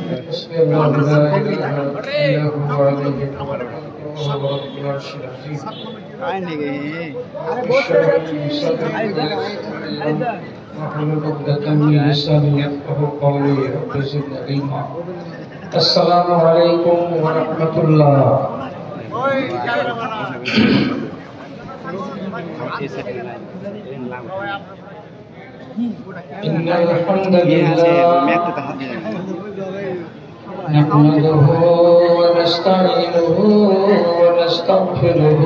بسم الله لا إله إلا هو عليه توكلت وهو رب العرش العظيم اشرح لي صدري ويسر لي أمري واحلل عقدة من لساني يفقهوا قولي رب زدني علما السلام عليكم ورحمة الله إن الحمد لله نحمده ونستعينه ونستغفره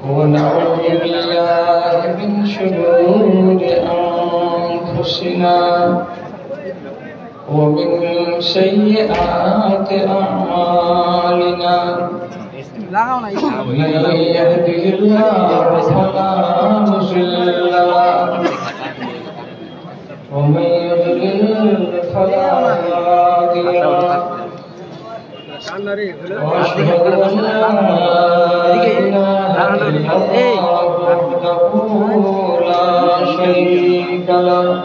ونعوذ بالله من شرور أنفسنا ومن سيئات أعمالنا من يهده الله فلا مضل له ومن يضلل فلا هادي له واشهد ان لا اله الا الله وحده لا شريك له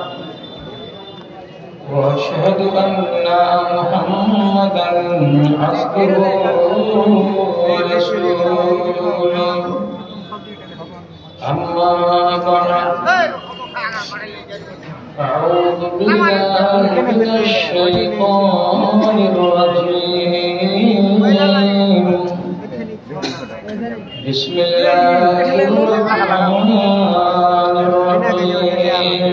واشهد ان محمدا عبده ورسوله اما بعد أعوذ بالله من الشيطان الرجيم بسم الله الرحمن الرحيم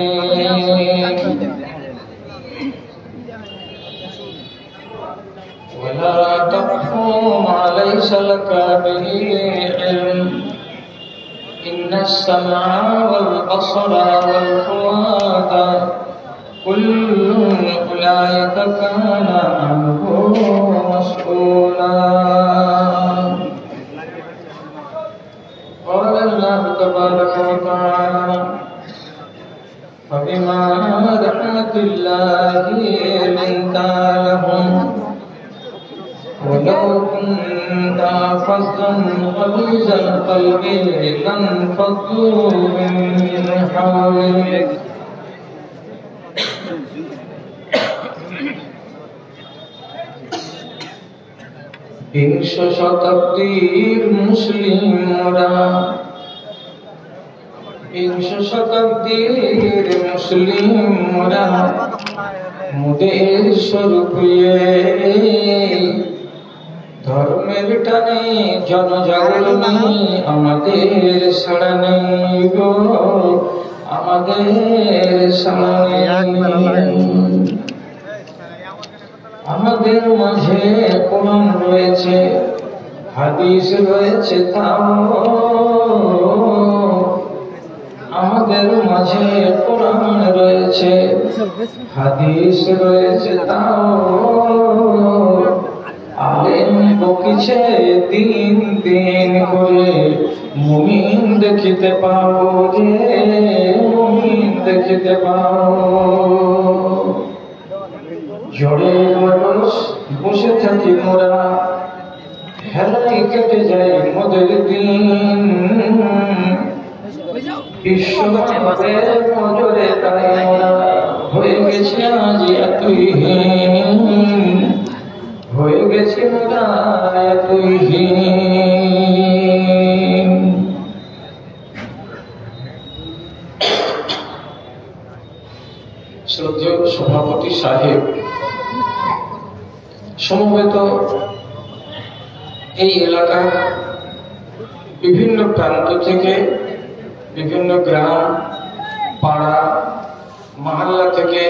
ولا تقف ما ليس لك به علم إن السمع والبصر والفؤاد كل أولئك كان عنه مسؤولا قال الله تبارك وتعالى فبما رحمة الله لنت لهم ولو كنت فظا غليظ القلب لانفضوا من حولك বিংশ শতাব্দীর মুসলিমরা মুদের স্বরূপ ধর্মের টানে জনজাগরণী আমাদের ছাড়া নেই গো আমাদের ছাড়া নেই আমাদের মাঝে কোরআন রয়েছে হাদিস রয়েছে তাও আমাদের মাঝে কোরআন রয়েছে হাদিস রয়েছে তাও আলেম বকিছে দিন দিন করে মুমিন দেখিতে পাবো রে মুমিন দেখিতে পাবো জড়ে মানুষ বসে থাকি মোরা হেলাই কেটে যায় মোদের দিন বিশ্বভাবের নজরে তাই মোরা হয়ে গেছে আজ এতহীন হয়ে গেছে মোরা এতহীন শ্রদ্ধেয় সভাপতি সাহেব সমবেত এই এলাকার বিভিন্ন প্রান্ত থেকে বিভিন্ন গ্রাম পাড়া মহল্লা থেকে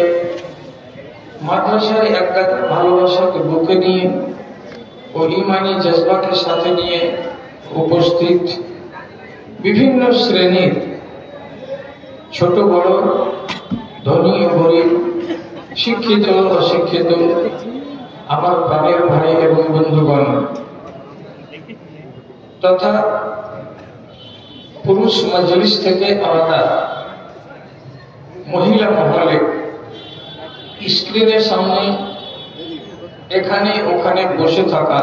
মাদ্রাসায় একটা ভালোবাসাকে বুকে নিয়ে ও ইমানি জজবাকে সাথে নিয়ে উপস্থিত বিভিন্ন শ্রেণীর ছোট বড় ধনী ও গরিব শিক্ষিত অশিক্ষিত আমার প্রাণের ভাই এবং বন্ধুগণ তথা পুরুষ মজলিস থেকে আলাদা মহিলা মহলে স্ক্রিনের সামনে এখানে ওখানে বসে থাকা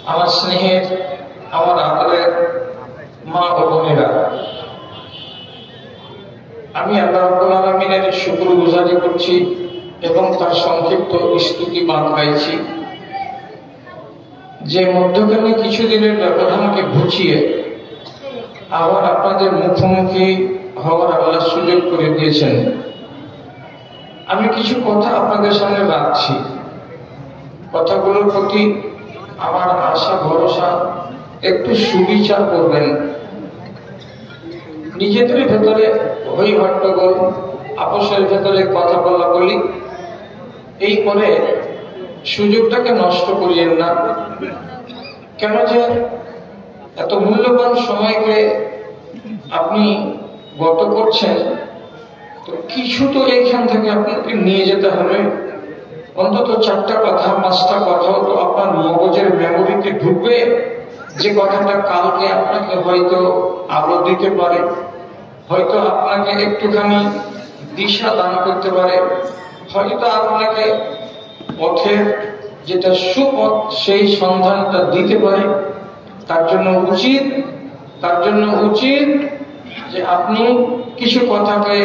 আমার স্নেহের আমার আদরের মা ও বোনেরা, আমি আল্লাহ রাব্বুল আলামিনের শুকরগুজারি করছি এবং তার সংক্ষিপ্ত স্তুতি বাদ গাইছি, যে মধ্যখানে কিছুদিনের ব্যবধানকে ঘুচিয়ে আবার আপনাদের মুখোমুখি হওয়ার আল্লাহ সুযোগ করে দিয়েছেন। আমি কিছু কথা আপনাদের সামনে রাখছি। কথাগুলোর প্রতি আমার আশা ভরসা একটু সুবিচার করবেন। নিজেদের ভেতরে হই হট্টগোল, আপোষের ভেতরে কথা বলা বলি এই করে সুযোগটাকে নষ্ট করিয়েন না। কেন যে এত মূল্যবান সময়কে আপনি গত করছেন, তো কিছু তো এইখান থেকে আপনাকে নিয়ে যেতে হবে। অন্তত 4টা কথা 5টা কথাও তো আপনার মগজের মেমোরিতে ঢুকবে, যে কথাটা কালকে আপনাকে হয়তো আলো দিতে পারে, হয়তো আপনাকে একটুখানি দিশা দান করতে পারে, হয়তো আপনাকে পথের যেটা সুপথ সেই সন্ধানটা দিতে পারে। তার জন্য উচিত যে আপনি কিছু কথাকে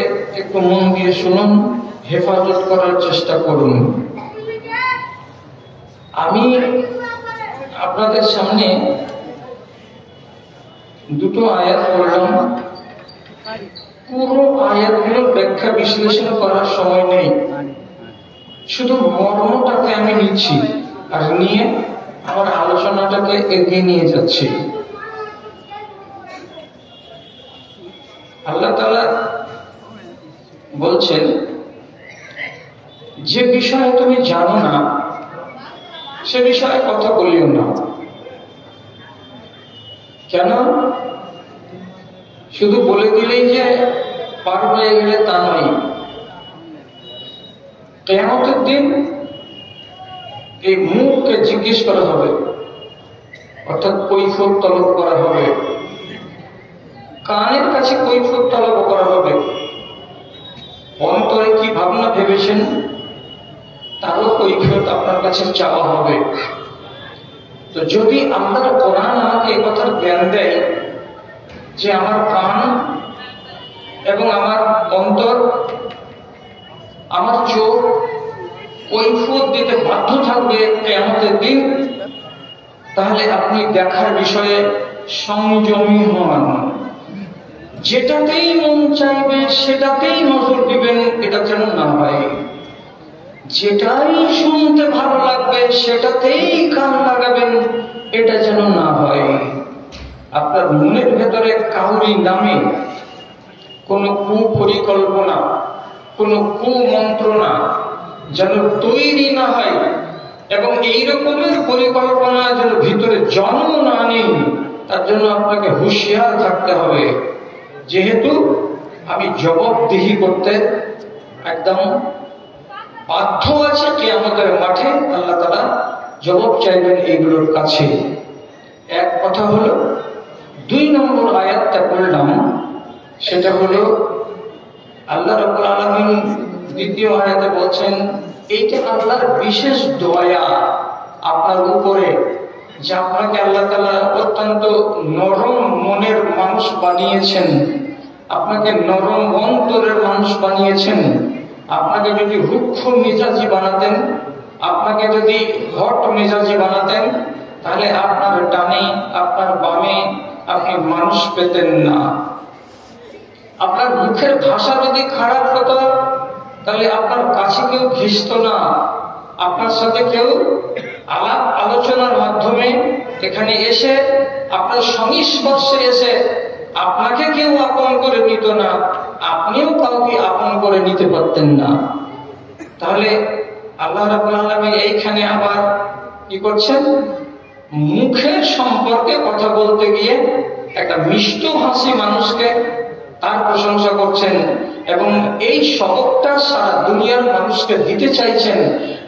একটু মন দিয়ে শুনুন, হেফাজত করার চেষ্টা করুন। আমি আপনাদের সামনে 2টো আয়াত পড়লাম। পুরো আয়াতগুলোর ব্যাখ্যা বিশ্লেষণ করার সময় নেই, শুধু মর্মটাকে আমি নিচ্ছি আর নিয়ে আমার আলোচনাটাকে এগিয়ে নিয়ে যাচ্ছি। আল্লাহ তাআলা বলছেন, যে বিষয়ে তুমি জানো না সে বিষয়ে কথা বলিও না। কেন? শুধু বলে দিলেই যে পার হয়ে গেলে তা নয়। কিয়ামতের দিন এই মুখকে জিজ্ঞেস করা হবে, অর্থাৎ কৈফিয়ত তলব করা হবে। কানের কাছে কৈফিয়ত তলব করা হবে। অন্তরে কি ভাবনা ভেবেছেন তারও কৈফিয়ত আপনার কাছে চাওয়া হবে। তো যদি আপনার কোরআন আমাকে এই কথার জ্ঞান দেয় যে আমার কান এবং আমার অন্তর, আমার চোখ কৈফিয়ত দিতে বাধ্য থাকবে কিয়ামতের দিন, তাহলে আপনি দেখার বিষয়ে সংযমী হন। যেটাতেই মন চাইবে সেটাতেই নজর দিবেন, এটা যেন না হয়। যেটাই শুনতে ভালো লাগবে সেটাতেই কান লাগাবেন, এটা যেন না হয়। আপনার মনের ভেতরে কাউরি নামে কোনো কুপরিকল্পনা, কোনো কুমন্ত্রণা যেন তৈরি না হয়, এবং এই রকমের পরিকল্পনা যেন ভিতরে জন্ম না নেই, তার জন্য আপনাকে হুঁশিয়ার থাকতে হবে। যেহেতু আমি জবাবদিহি করতে একদম বাধ্য আছে কিয়ামতের মাঠে, আল্লাহ তাআলা জবাব চাইবেন এইগুলোর কাছে। এক কথা হলো। 2 নম্বর আয়াতটা পড়লাম, সেটা হলো আল্লাহ রাব্বুল আলামিন দ্বিতীয় আয়াতে বলছেন, এইটা আল্লাহর বিশেষ দয়া আপনার উপরে, যে আপনাকে আল্লাহ তাআলা অত্যন্ত নরম মনের মানুষ বানিয়েছেন, আপনাকে নরম অন্তরের মানুষ বানিয়েছেন। আপনাকে যদি রুক্ষ মেজাজি বানাতেন, আপনাকে যদি হট মেজাজি বানাতেন, তাহলে আপনার ডানে আপনার বামে আপনি মানুষ পেতেন না। আপনার মুখের ভাষা যদি খারাপ হতো, তাহলে আপনার কাছে কেউ ঘেঁষত না, আপনার সাথে কেউ আলাপ আলোচনার মাধ্যমে এখানে এসে আপনার সংস্পর্শে এসে আপনাকে কেউ আপন করে নিত না, আপনিও কাউকে আপন করে নিতে পারতেন না। তাহলে আল্লাহ রাব্বুল আলামিন এইখানে আবার কি করছেন? মুখের সম্পর্কে কথা বলতে গিয়ে একটা মিষ্ট হাসি মানুষকে তার প্রশংসা করছেন, এবং এই সবকটা সারা দুনিয়ার মানুষকে দিতে চাইছেন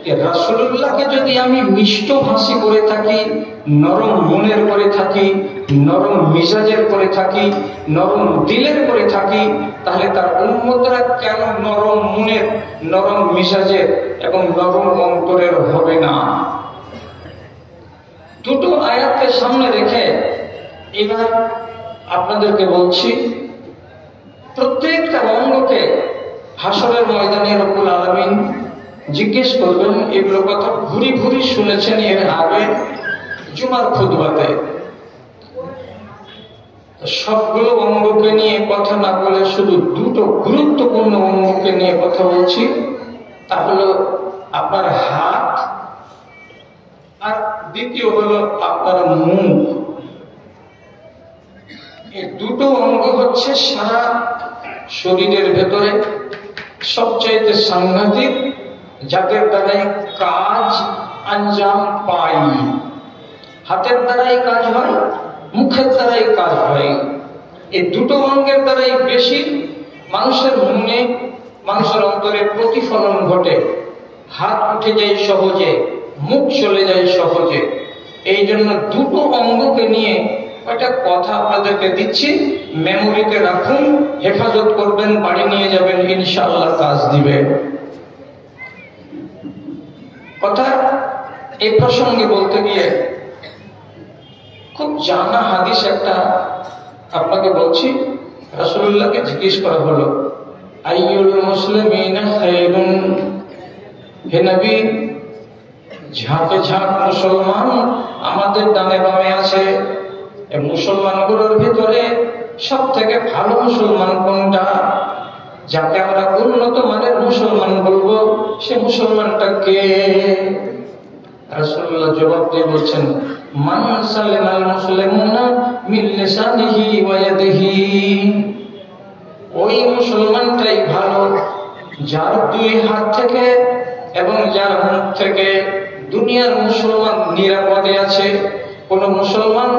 যে রাসূলুল্লাহকে যদি আমি মিষ্ট হাসি করে থাকি, নরম মনের করে থাকি, নরম মিজাজের করে থাকি, নরম দিলের করে থাকি, তাহলে তার উম্মতরা কেন নরম মনের, নরম মিজাজের এবং নরম অন্তরের হবে না? 2টো আয়াতকে সামনে রেখে এবার আপনাদেরকে বলছি, প্রত্যেকটা অঙ্গকে হাসরের ময়দানে রব্বুল আলামিন জিজ্ঞেস করবেন এগুলো কথা ঘুরি ঘুরি শুনেছেন এর আগে জুমার খুতবাতে। সবগুলো অঙ্গকে নিয়ে কথা না বলে শুধু দুটো গুরুত্বপূর্ণ অঙ্গকে নিয়ে কথা বলছি, তা হলো আপনার হাত আর দ্বিতীয় হলো আপনার মুখ। এই দুটো অঙ্গ হচ্ছে সারা শরীরের ভেতরে সবচাইতে সাংঘাতিক, যাদের দ্বারাই কাজ আঞ্জাম পাই। হাতের দ্বারাই কাজ হয়, মুখের দ্বারাই কাজ হয়। এই দুটো অঙ্গের দ্বারাই বেশি মানুষের মনে, মানুষের অন্তরে প্রতিফলন ঘটে। হাত উঠে যায় সহজে, মুখ চলে যায় সহজে। এই জন্য দুটো অঙ্গকে নিয়ে একটা কথা আপনাদেরকে দিচ্ছি, মেমোরিতে রাখুন, হেফাজত করবেন, বাড়ি নিয়ে যাবেন, ইনশাআল্লাহ কাজ দিবে। কথা এই প্রসঙ্গে বলতে গিয়ে খুব জানা হাদিস একটা আপনাকে বলছি। রাসূলুল্লাহকে জিজ্ঞেস করা হলো, আইয়ুল মুসলিমিনা খায়রুন, হে নবী, ঝাঁকে ঝাঁক মুসলমান আমাদের ডানে বামে আছে, এই মুসলমানগুলোর ভিতরে সব থেকে ভালো মুসলমান কোনটা, যাকে আমরা উন্নত মানের মুসলমান বলবো, সে মুসলমানটা কে? রাসূলুল্লাহ জবাব দিয়ে বলছেন, মান সালামাল মুসলিমুনা মিন লিসানিহি ওয়া ইয়াদিহি, ওই মুসলমানটাই ভালো যার দুই হাত থেকে এবং যার মুখ থেকে দুনিয়ার মুসলমান নিরাপদে আছে। কোন মুসলমান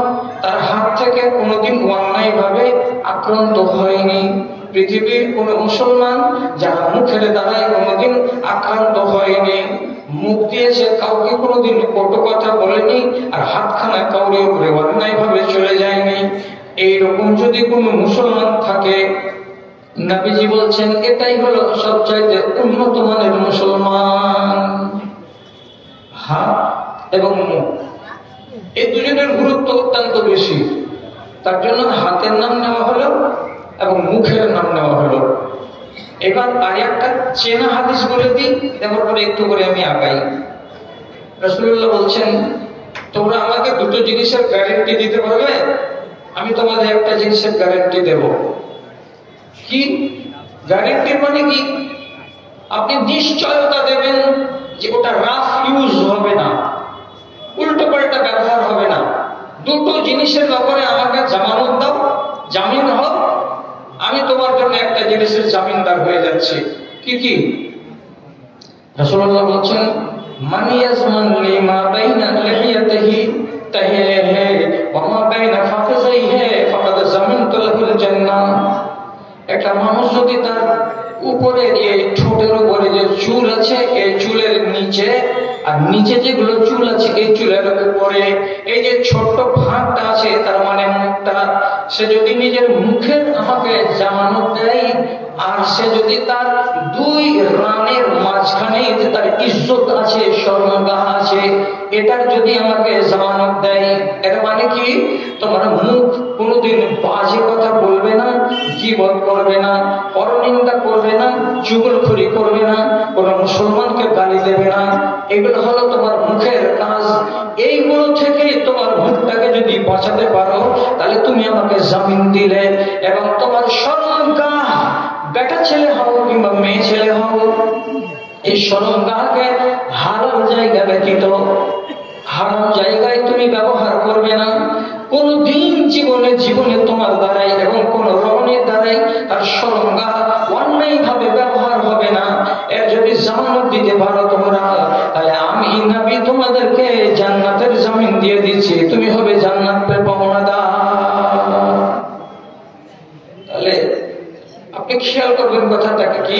তার হাত থেকে কোনোদিন অন্যায় ভাবে আক্রান্ত হয়নি। পৃথিবীর কোন মুসলমান যারা মুখের দ্বারায় কোনোদিন আক্রান্ত হয়নি, মুখ দিয়ে সে কাউকে কোনোদিন কটু কথা বলেনি, আর হাতখানা কাউরে উপরে অন্যায় ভাবে চলে যায়নি। এইরকম যদি কোন মুসলমান থাকে, নবীজি বলছেন এটাই হলো সবচাইতে উন্নত মানের মুসলমান। হাত এবং মুখ, এই দুজনের গুরুত্ব অত্যন্ত বেশি। তার জন্য হাতের নাম নেওয়া হলো এবং মুখের নাম নেওয়া হলো। এবার আর একটা চেনা হাদিস বলে দিই, দেওয়ার পরে একটু করে আমি আগাই। রাসূলুল্লাহ বলছেন, তোমরা আমাকে দুটো জিনিসের গ্যারান্টি দিতে পারবে? আমি তোমাদের একটা জিনিসের গ্যারান্টি দেব। কি গ্যারান্টি? মানে কি? আপনি নিশ্চয়তা দেবেন যে ওটা রাফ ইউজ হবে না, উল্টো পাল্টা ব্যবহার হবে না। দুটো জিনিসের ব্যাপারে আমাকে জামানত দাও, জামিন হও, আমি তোমার জন্য একটা জিনিসের জামিনদার হয়ে যাচ্ছি। কি কি? রাসূলুল্লাহ বলছেন, মান ইয়াজমান লিমা বাইনা লিহিয়াতিহি তাহিয়াহি ওয়া মা বাইনা ফাখযাইহি ফাকাদ জামিনতু লাহুল জান্নাহ। একটা মানুষ যদি তার উপরে এই ঠোঁটের উপরে যে চুল আছে, এই চুলের নিচে আর নিচে যেগুলো চুল আছে এই চুলের উপরে এই যে ছোট্ট ফাঁকটা আছে, তার মানে মুখটা, সে যদি নিজের মুখের আমাকে জামানত দেয়, আর সে যদি তার দুই রানের মাঝখানে যে তার ইজ্জত আছে, শরমগাহ আছে, এটার যদি আমাকে জামানত দেয়, এর মানে কি? তোমার মুখ কোনোদিন বাজে কথা বলবে না, গীবত করবে না, পরনিন্দা করবে না, চুগলখড়ি করবে না, কোন মুসলমানকে গালি দেবে না। এগুলো হলো তোমার মুখের কাজ। এইগুলো থেকে তোমার মুখটাকে যদি বাঁচাতে পারো, তাহলে তুমি আমাকে জামিন দিলে। এবং তোমার শরমগাহ, বেটা ছেলে হও কিংবা মেয়ে ছেলে হও, এই শরমগাহকে হারাম জায়গা ব্যতীত হারাম জায়গায় তুমি ব্যবহার করবে না। কোনদিন জীবনে তোমার দ্বারাই এবং কোন রমণীর দ্বারাই তার শরমগাহ অন্যায় ভাবে ব্যবহার হবে না। এর যদি জামানত দিতে পারো তোমরা, তাহলে আমি নবী তোমাদেরকে জান্নাতের জামিন দিয়ে দিচ্ছি, তুমি হবে জান্নাতের পাওনাদার। তাহলে আপনি খেয়াল করবেন কথাটাকে কি?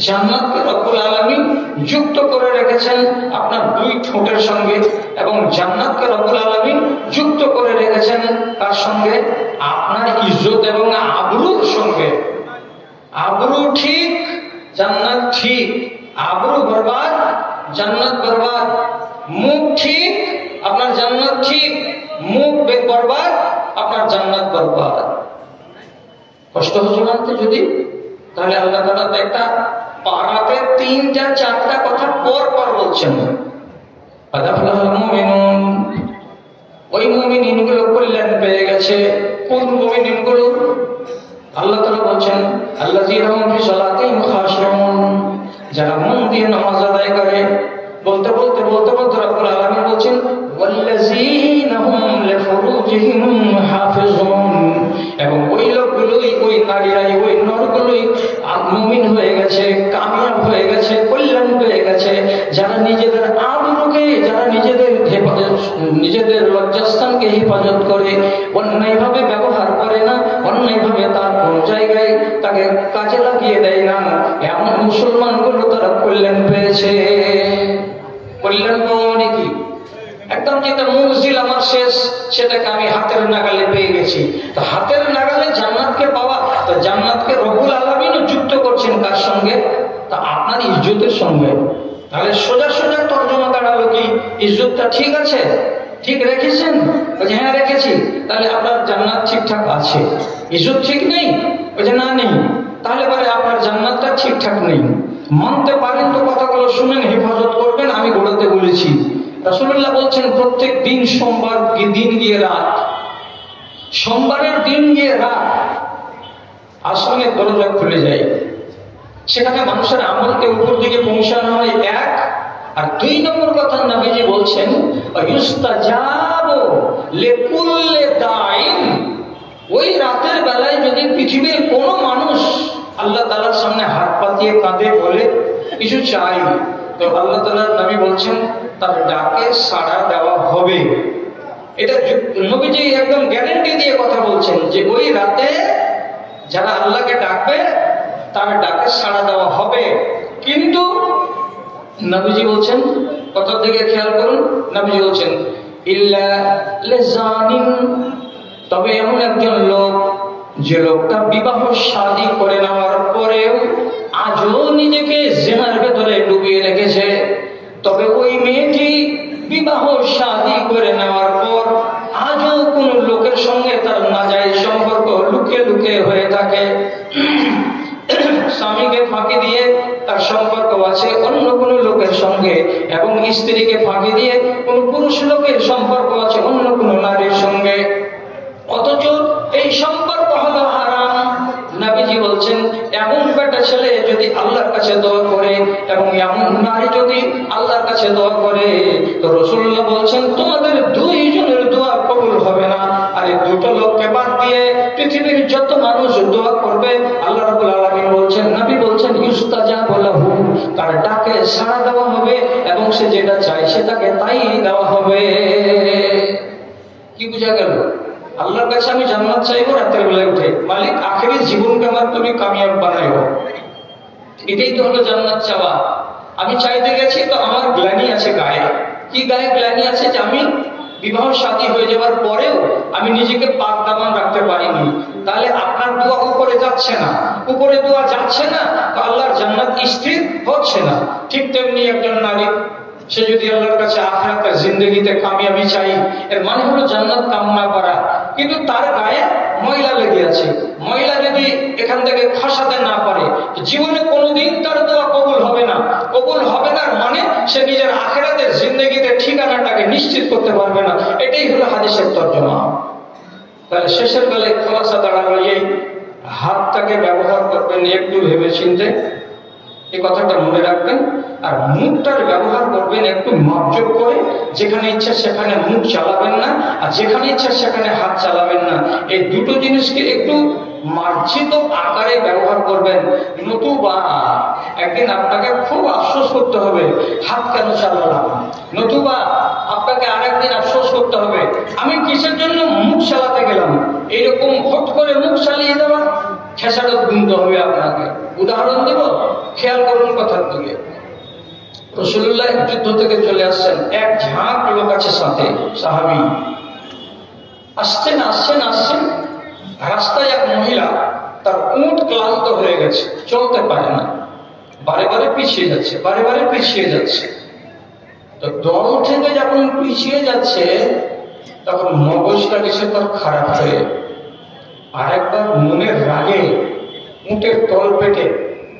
জান্নাতকে রব্বুল আলামিন যুক্ত করে রেখেছেন আপনার দুই ঠোঁটের সঙ্গে, এবং জান্নাতকে রব্বুল আলামিন যুক্ত করে রেখেছেন তার সঙ্গে আপনার ইজ্জত এবং আবরুর সঙ্গে। আবরু ঠিক, জান্নাত ঠিক। আবরু বরবাদ, জান্নাত বরবাদ। মুখ ঠিক, আপনার জান্নাত ঠিক। মুখ বরবাদ, আপনার জান্নাত বরবাদ। কষ্ট হচ্ছে মানতে যদি, তাহলে আল্লাহ তাআলা একটা পারাতে 3-4টা কথা পর পর বলছেন। ওই মুমিনগুলো কল্যাণ পেয়ে গেছে। কোন মুমিনগুলো? আল্লাহ তাআলা বলছেন আল্লাযীনা হুম ফি সালাতিহিম খাশিউন, যারা মন দিয়ে নামাজ আদায় করে। বলতে বলতে রব্বুল আলামিন বলছেন ওয়াল্লাযীনা হুম লিফুরুজিহিম হাফিজুন, এবং ওই লোকগুলোই, ওই নারীরাই, ওই নরগুলোই মুমিন হয়ে গেছে, কামিয়াব হয়ে গেছে, কল্যাণ পেয়ে গেছে, যারা নিজেদের আবরুকে, যারা নিজেদের লজ্জাস্থানকে হেফাজত করে, অন্যায়ভাবে ব্যবহার করে না, অন্যায়ভাবে তার কোন জায়গায় তাকে কাজে লাগিয়ে দেয় না, এমন মুসলমানগুলো তারা কল্যাণ পেয়েছে। কল্যাণ পাওয়া মানে কি? একদম যেটা মঞ্জিল আমার শেষ, সেটাকে আমি হাতের নাগালে পেয়ে গেছি। তো হাতের নাগালে জান্নাতকে পাওয়া, তো জান্নাতকে রব্বুল আলামিনও যুক্ত করছেন কার সঙ্গে? তা আপনার ইজ্জতের সঙ্গে। তাহলে সোজা সোজা তর্জমা দাঁড়ালো কি, ইজ্জতটা ঠিক আছে, ঠিক রেখেছেন? বলছে হ্যাঁ রেখেছি। তাহলে আপনার জান্নাত ঠিকঠাক আছে। ইজ্জত ঠিক নেই? বলছে না নেই। তাহলে পরে আপনার জান্নাতটা ঠিকঠাক নেই। মানতে পারেন তো কথাগুলো শুনেন, হেফাজত করবেন। আমি গোড়াতে বলেছি রাসূলুল্লাহ বলছেন প্রত্যেক দিন সোমবার দিন গিয়ে রাত, সোমবারের দিন গিয়ে রাত আসমানের দরজা খুলে যায়, সেখানে মানুষের আমলকে উপর দিকে পৌঁছানো হয়। 1 আর 2 নম্বর কথা নবীজি বলছেন ইউস্তাজাবু লিকুল্লি দাইন, ওই রাতের বেলায় যদি পৃথিবীর কোনো মানুষ আল্লাহ তাআলার সামনে হাত পাতিয়ে কাঁদে, বলে কিছু চাই, তো আল্লাহ তাআলার নবী বলছেন তার ডাকে সাড়া দেওয়া হবে। এটা নবীজি একদম গ্যারান্টি দিয়ে কথা বলছেন যে ওই রাতে যারা আল্লাহকে ডাকবে তার ডাকে সাড়া দেওয়া হবে। কিন্তু নবীজি বলছেন, কথার দিকে খেয়াল করুন, নবীজি বলছেন ইল্লা লিজানিন, তবে এমন একজন লোক যে লোকটা বিবাহ শাদী করে নেওয়ার পরেও আজও নিজেকে জিনার ভেতরে ডুবিয়ে রেখেছে। তবে ওই মেয়েটি বিবাহ শাদী করে নেওয়ার পর আজও কোন লোকের সঙ্গে তার নাজায়েজ সম্পর্ক লুকিয়ে লুকিয়ে হয়ে থাকে। স্বামীকে ফাঁকি দিয়ে তার সম্পর্ক আছে অন্য কোন লোকের সঙ্গে, এবং স্ত্রীকে ফাঁকি দিয়ে কোন পুরুষ লোকের সম্পর্ক আছে অন্য কোন নারীর সঙ্গে, অথচ এই সম্পর্ক হলো হারাম। নবীজি বলছেন এমন বেটা ছেলে যদি আল্লাহর কাছে দোয়া করে এবং এমন নারী যদি আল্লাহর কাছে দোয়া করে, তো রাসূলুল্লাহ বলছেন তোমাদের 2 জনের দোয়া কবুল হবে না। আর এই 2টো লোককে বাদ দিয়ে পৃথিবীর যত মানুষ দোয়া করবে, আল্লাহ রাব্বুল আলামিন বলছেন, নবী বলছেন ইউস্তাজাবু লাহু, তার ডাকে সাড়া দেওয়া হবে এবং সে যেটা চায় সেটাকে তাই দেওয়া হবে। কি বুঝা গেল? আল্লাহর কাছে আমি জান্নাত চাইবো রাতের বেলায় উঠে, মালিক আখেরি জীবনকে আমার তুমি কামিয়াব বানাইও। এটাই তো হলো জান্নাত চাওয়া। আমি চাইতে গেছি তো আমার গ্লানি আছে গায়ে। কি গায়ে গ্লানি আছে? যে আমি বিবাহ শাদী হয়ে যাবার পরেও আমি নিজেকে পাক দামান রাখতে পারিনি। তাহলে আপনার দোয়া উপরে যাচ্ছে না, উপরে দোয়া যাচ্ছে না, তো আল্লাহর জান্নাত স্থির হচ্ছে না। ঠিক তেমনি একজন নারী, সে যদি আল্লাহর কাছে আখিরাতের জিন্দেগিতে কামিয়াবি চাই, এর মানে হলো জান্নাত কামনা করা, কিন্তু তার গায়ে ময়লা লেগে আছে। ময়লা যদি এখান থেকে খসাতে না পারে, জীবনে কোনোদিন তার দোয়া কবুল হবে না। কবুল হবে না মানে সে নিজের আখিরাতের জিন্দেগিতে ঠিকানাটাকে নিশ্চিত করতে পারবে না। এটাই হলো হাদিসের তর্জমা। তাহলে শেষের বেলায় খোলাসা দাঁড়ালো এই, হাতটাকে ব্যবহার করবেন একটু ভেবে চিন্তে, এই কথাটা মনে রাখবেন। আর মুখটার ব্যবহার করবেন একটু মাপজোক করে, যেখানে ইচ্ছা সেখানে মুখ চালাবেন না, আর যেখানে ইচ্ছা সেখানে হাত চালাবেন না। এই 2টো জিনিসকে একটু মার্জিত আকারে ব্যবহার করবেন। নতুবা একদিন আপনাকে খুব আফসোস করতে হবে হাত কেন চালালাম, নতুবা আপনাকে আরেকদিন আফসোস করতে হবে আমি কিসের জন্য মুখ চালাতে গেলাম। এইরকম হট করে মুখ চালিয়ে দেওয়া খেসারত গুনতে হবে আপনাকে। উদাহরণ দেব, খেয়াল করুন কথার দিকে। রাসূলুল্লাহ যুদ্ধ থেকে চলে আসছেন, এক ঝাঁক লোক আছে সাথে, সাহাবী। আসছেন আসছেন আসছেন, রাস্তায় এক মহিলা, তার উট ক্লান্ত হয়ে গেছে, চলতে পারে না, বারে বারে পিছিয়ে যাচ্ছে, বারে বারে পিছিয়ে যাচ্ছে। তো দল থেকে যখন পিছিয়ে যাচ্ছে তখন মগজটা গেছে তার খারাপ হয়ে, আরেকবার মনের রাগে উটের তল পেটে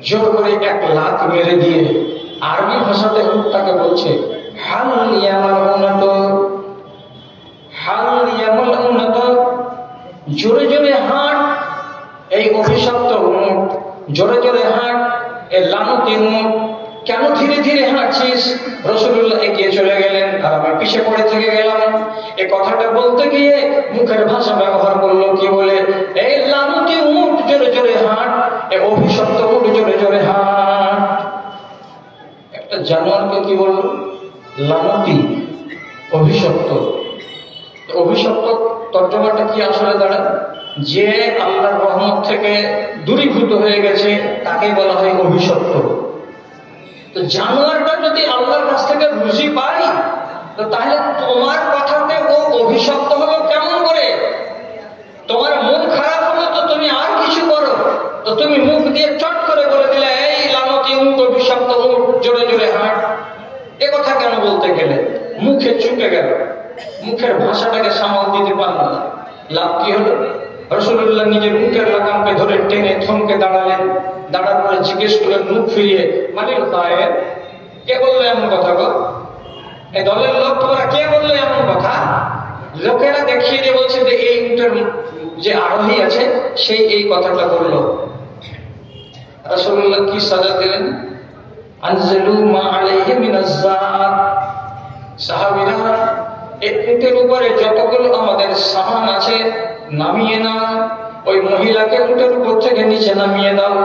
জোর করে এক লাত মেরে দিয়ে আরবি ভাষাতে উটটাকে বলছে, হাল ইয়ামাল উন্নত, হাল ইয়ামাল উন্নত, জোরে জোরে হাঁট এই অভিশপ্ত উট, জোরে জোরে হাঁট এই লানতি উট, কেন ধীরে ধীরে হাঁটছিস? রাসূলুল্লাহ এগিয়ে চলে গেলেন আর আমি পিছে পড়ে থেকে গেলাম। এই কথাটা বলতে গিয়ে মুখের ভাষা ব্যবহার করলো কি বলে, এই লানতি উট জোরে জোরে হাঁট, এই অভিশপ্ত উট জোরে জোরে হাঁট। একটা জানোয়ারকে কি বলল? লানতি, অভিশপ্ত। অভিশপ্ত তর্জমাটা কি আসলে দাঁড়ায়? যে আল্লাহর রহমত থেকে দূরীভূত হয়ে গেছে তাকে বলা হয় অভিশপ্ত। তো জানোয়ারটা যদি আল্লাহর কাছ থেকে রুজি পায়, তো তাহলে তোমার কথাতে ও অভিশপ্ত হলো কেমন করে? তোমার মন খারাপ হলো তো তুমি আর কিছু করো, তো তুমি মুখ দিয়ে চট করে বলে দিলে, এই লানতি উট, অভিশপ্ত উট, জোরে জোরে হাঁট। এ কথা কেন বলতে গেলে মুখে চুকে গেল, মুখের ভাষাটাকে সামাল দিতে পারল না। লাভ কি হলো? রাসূলুল্লাহ নিজের মুখের লাগামকে ধরে টেনে থমকে দাঁড়ালেন। দাঁড়ার পরে জিজ্ঞেস করলেন মুখ ফিরিয়ে, মালিক সাহেব, কে বললো এমন কথা গো? এই দলের লোক তোমরা কে বললো এমন কথা? লোকেরা দেখিয়ে দিয়ে বলছে যে এই উটের যে আরোহী আছে সেই এই কথাটা বললো। রাসূলুল্লাহ কি সাজা দিলেন? আনজিলু মা আলাইহি মিনাজ যাত। সাহাবীরা, এই উটের উপরে যতগুলো আমাদের সামান আছে নামিয়ে নাও। ওই মহিলাকে উটের উপর থেকে নিচে নামিয়ে দাও,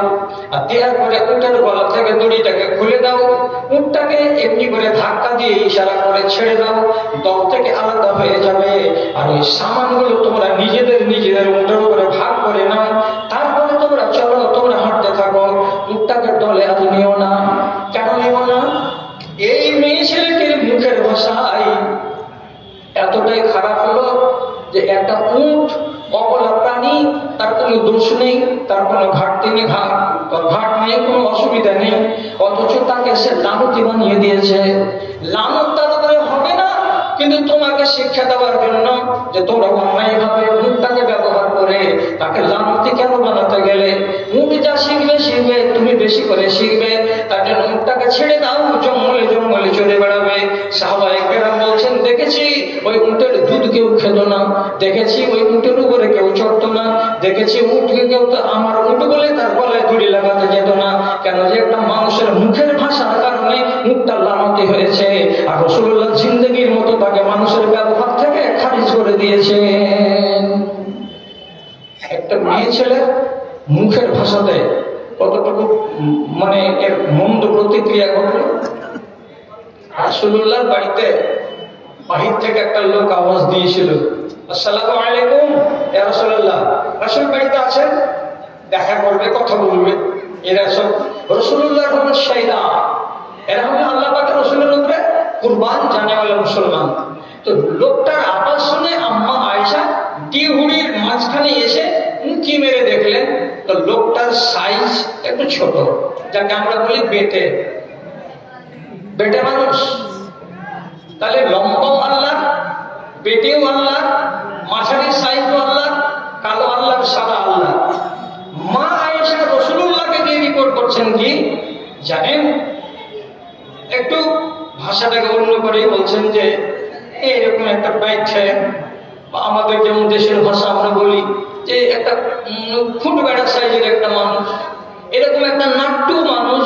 আর দেওয়ার পরে উটের গলা থেকে দড়িটাকে খুলে দাও। উটটাকে এমনি করে ধাক্কা দিয়ে ইশারা করে ছেড়ে দাও, দল থেকে আলাদা হয়ে যাবে। আর ওই সামানগুলো তোমরা নিজেদের উটের উপরে ভাগ করে নাও। তারপরে তোমরা চলো, তোমরা হাঁটতে থাকো। উটটাকে দলে আর নিও না। কেন নিও না? এই মেয়ে ছেলেটির মুখের ভাষায় এতটাই খারাপ হলো যে একটা উট অবলা প্রাণী, তার কোনো দোষ নেই, তার কোনো ঘাটতি নেই, ঘাট নেই, কোনো অসুবিধা নেই, অথচ তাকে সে লানতি বানিয়ে দিয়েছে। লানত তার উপরে হবে না, কিন্তু তোমাকে শিক্ষা দেওয়ার জন্য যে তোমরা অন্যায়ভাবে মুখটাকে ব্যবহার করে তাকে লানতি কেন বানাতে গেলে? মুখ যা শিখবে তুমি বেশি করে শিখবে, তার জন্য মুখটাকে ছেড়ে দাও, জঙ্গলে জঙ্গলে চলে বেড়াবে। সাহাবায়ে কেরাম বলছেন, দেখেছি ওই উটের দুধ কেউ খেত না, দেখেছি ওই উটের উপরে কেউ চড়তো না, দেখেছি উটকে কেউ তো আমার উট বলে তার গলায় দড়ি লাগাতে যেত না। কেন? যে একটা মানুষের মুখের ভাষার কারণে মুখটা লানতি হয়েছে। আর রাসূলুল্লাহ জিন্দেগির মতো তাকে মানুষের ব্যবহার থেকে খারিজ করে দিয়েছেন। একটা মেয়ে ছেলের মুখের ভাষাতে কতটুকু মানে এর মন্দ প্রতিক্রিয়া ঘটল। রাসূলুল্লাহর বাড়িতে বাহির থেকে একটা লোক আওয়াজ দিয়েছিল, আসসালামু আলাইকুম ইয়া রাসূলুল্লাহ। রাসূল বাড়িতে আছেন, দেখা করবে, কথা বলবে। এরা সব রাসূলুল্লাহর অনুসারীরা, এরা হলো আল্লাহ পাকের রাসূলের উপরে কুরবান জানেওয়ালা মুসলমান। তো লোকটার আওয়াজ শুনে আম্মা আয়েশা টিহুড়ির মাঝখানে এসে উঁকি মেরে দেখলেন, তো লোকটার সাইজ একটু ছোট, যাকে আমরা বলি বেটে। বেটে মানুষ, তাহলে লম্বাও আল্লাহ, বেটেও আল্লাহ, মাঝারি সাইজও আল্লাহ, কালো আল্লাহ, সাদা আল্লাহ। মা আয়েশা রাসূলুল্লাহকে দিয়ে রিপোর্ট করছেন কি জানেন? একটু ভাষাটাকে অন্য করেই বলছেন যে এইরকম একটা বাইছে, আমাদের যেমন দেশের ভাষা আমরা বলি যে একটা ফুট বেড়া সাইজের একটা মানুষ, এরকম একটা নাট্টু মানুষ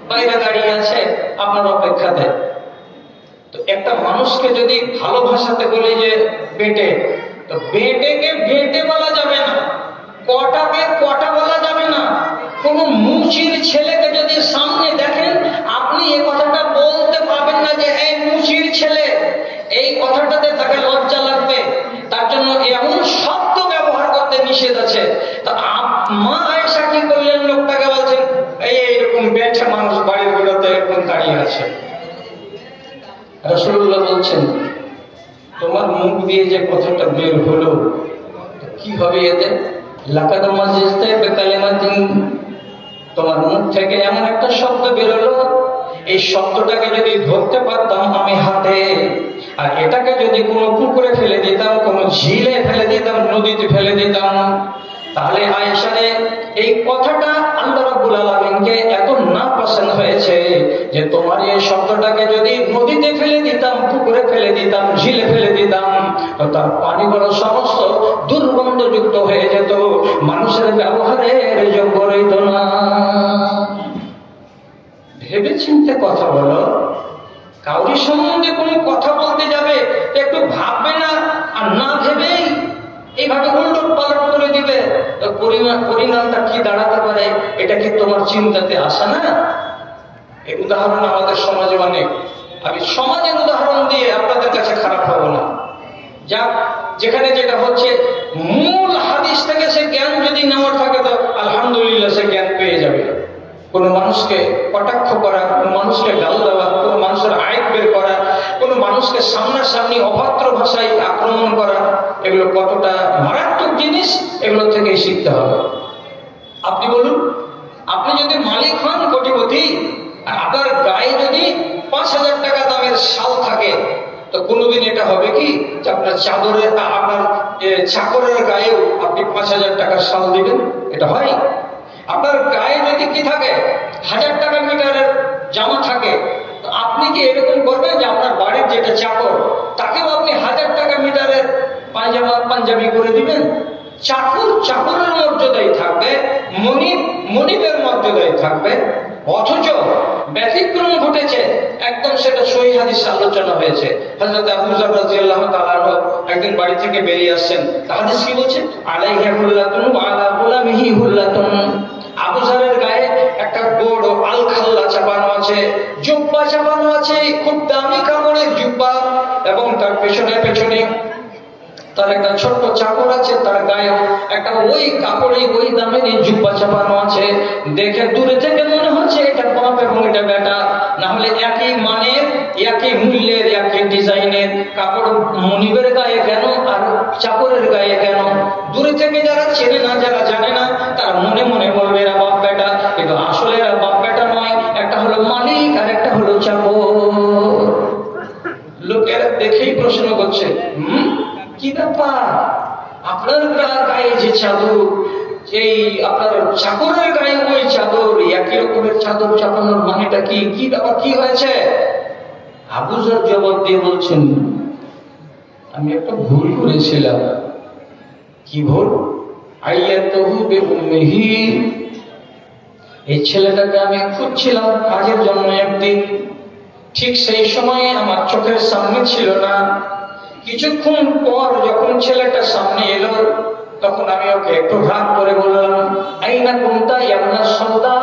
বাইরে দাঁড়িয়ে আছে আপনার অপেক্ষাতে। তো একটা মানুষকে যদি ভালো ভাষাতে বলি যে বেটে, তো বেটেকে বেটে বলা যাবে না, কটাকে কটা বলা যাবে না। কোন মুচির ছেলেকে যদি সামনে দেখেন, আপনি এই কথাটা বলতে পারবেন না যে এই মুচির ছেলে, এই কথাটাতে তাকে লজ্জা লাগবে। তার জন্য এমন শব্দ ব্যবহার করতে নিষেধ আছে। তো মা আয়েশা কি করলেন? লোকটাকে বলছেন এইরকম বেঠে মানুষ বাড়ির গুলোতে এরকম দাঁড়িয়ে আছে। রাসূলুল্লাহ বলছেন, তোমার মুখ দিয়ে যে কথাটা বের হলো কি হবে এতে? লাকাদ মাজিজতা বিকালিমাতিন, তোমার মুখ থেকে এমন একটা শব্দ বের হলো, এই শব্দটাকে যদি ধরতে পারতাম আমি হাতে, আর এটাকে যদি কোনো পুকুরে ফেলে দিতাম, কোনো ঝিলে ফেলে দিতাম, নদীতে ফেলে দিতাম, তাহলে আয়েশারে এই কথাটা আল্লাহ রাব্বুল আলামিনকে এত না পছন্দ হয়েছে যে তোমার এই শব্দটাকে যদি নদীতে ফেলে দিতাম, পুকুরে ফেলে দিতাম, ঝিলে ফেলে দিতাম, তো তার পানিগুলো সমস্ত দুর্গন্ধযুক্ত হয়ে যেত, মানুষের ব্যবহারের যোগ্য রইত না। ভেবে চিন্তে কথা বলো। কাউরি সম্বন্ধে কোনো কথা বলতে যাবে একটু ভাববে না, আর না ভেবেই এইভাবে উল্টো পালট করে দিবে, তো পরিণামটা কি দাঁড়াতে পারে এটা কি তোমার চিন্তাতে আসে না? এই উদাহরণ আমাদের সমাজে অনেক। আমি সমাজের উদাহরণ দিয়ে আপনাদের কাছে খারাপ হবো না। যাক, যেখানে যেটা হচ্ছে মূল হাদিস থেকে সে জ্ঞান যদি নেওয়ার থাকে তো আলহামদুলিল্লাহ সে জ্ঞান পেয়ে যাবে। কোন মানুষকে কটাক্ষ করা, কোন মানুষকে গাল দেওয়া, কোন মানুষের আয়েত বের করা, কোন মানুষকে সামনাসামনি অভদ্র ভাষায় আক্রমণ করা, এগুলো কতটা মারাত্মক জিনিস, এগুলো থেকেই শিখতে হবে। আপনি বলুন, আপনি যদি মালিক হন কোটিপতি, আর আপনার গায়ে যদি 5,000 টাকা দামের শাল থাকে, তো কোনোদিন এটা হবে কি যে আপনার চাদরে, আপনার চাকরের গায়েও আপনি 5,000 টাকার শাল দিবেন? এটা হয়? আপনার গায়ে যদি কি থাকে, 1,000 টাকা মিটারের জামা থাকে, তো আপনি কি এরকম করবেন যে আপনার বাড়ির যেটা চাকর তাকেও আপনি 1,000 টাকা মিটারের পায়জামা পাঞ্জাবি করে দিবেন? চাকর চাকরের মর্যাদায় থাকবে, মনিব মনিবের মর্যাদায় থাকবে। অথচ ব্যতিক্রম ঘটেছে, একদম সেটা সহিহ হাদিসে আলোচনা হয়েছে। হযরত আবু যর রাদিয়াল্লাহু তাআলা একদিন বাড়ি থেকে বেরিয়ে আসছেন, হাদিস কি বলছে? আলাইহি হুল্লাতুন ওয়া আলা গুলামিহি হুল্লাতুন। আবু যরের গায়ে একটা বড় আলখাল্লা চাপানো আছে, জুব্বা চাপানো আছে, খুব দামি কাপড়ের জুব্বা, এবং তার পেছনে পেছনে তার একটা ছোট্ট চাকর আছে, তার গায়ে একটা ওই কাপড়ে ওই দামের জুব্বা চাপানো আছে। দেখে দূরে থেকে মনে হচ্ছে এটা বাপ এবং এটা বেটা, না হলে একই মানের, একই মূল্যের, একই ডিজাইনের কাপড় মনিবের গায়ে কেন আর চাকরের গায়ে কেন? দূরে থেকে যারা চেনে না, যারা জানে না, তারা মনে মনে বলবে এরা বাপ বেটা, কিন্তু আসলে এরা বাপ বেটা নয়, একটা হলো মালিক আর একটা হলো চাকর। লোকেরা দেখেই প্রশ্ন করছে, কি ব্যাপার, আপনার গায়ে যে চাদর, এই আপনার চাকরের গায়ে ওই চাদর, একই রকমের চাদর চাপানোর মানেটা কি? কি ব্যাপার, কি হয়েছে? আবু যর জবাব দিয়ে বলছেন, আমি একটা ভুল করেছিলাম। কি ভুল? আইয়াতুহু বিউম্মিহি, এই ছেলেটাকে আমি খুঁজছিলাম কাজের জন্য একদিন, ঠিক সেই সময়ে আমার চোখের সামনে ছিল না। কিছুক্ষণ পর যখন ছেলেটা সামনে এলো, তখন আমি ওকে একটু রাগ করে বললাম, আইনা কুনতা ইয়াবনা সওদা,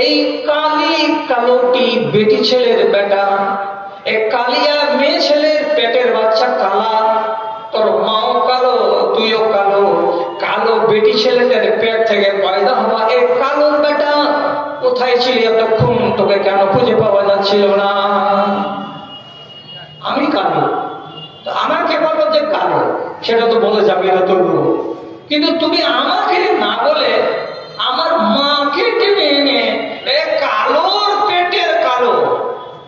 এই কালি কালোটি বেটি ছেলের বেটা, এই কালিয়া মেয়ে ছেলের পেটের বাচ্চা কালা, তোর মাও কালো, তুইও কালো, কালো বেটি ছেলেটার পেট থেকে পয়দা হওয়া এই কালোর বেটা, কোথায় ছিলি এতক্ষণ? তোকে কেন খুঁজে পাওয়া যাচ্ছিল না? আমি কালো, আমাকে বলো যে কালো, সেটা তো বলে যাবে না তবুও, কিন্তু তুমি আমাকে না বলে আমার মাকে টেনে এনে কালোর পেটের কালো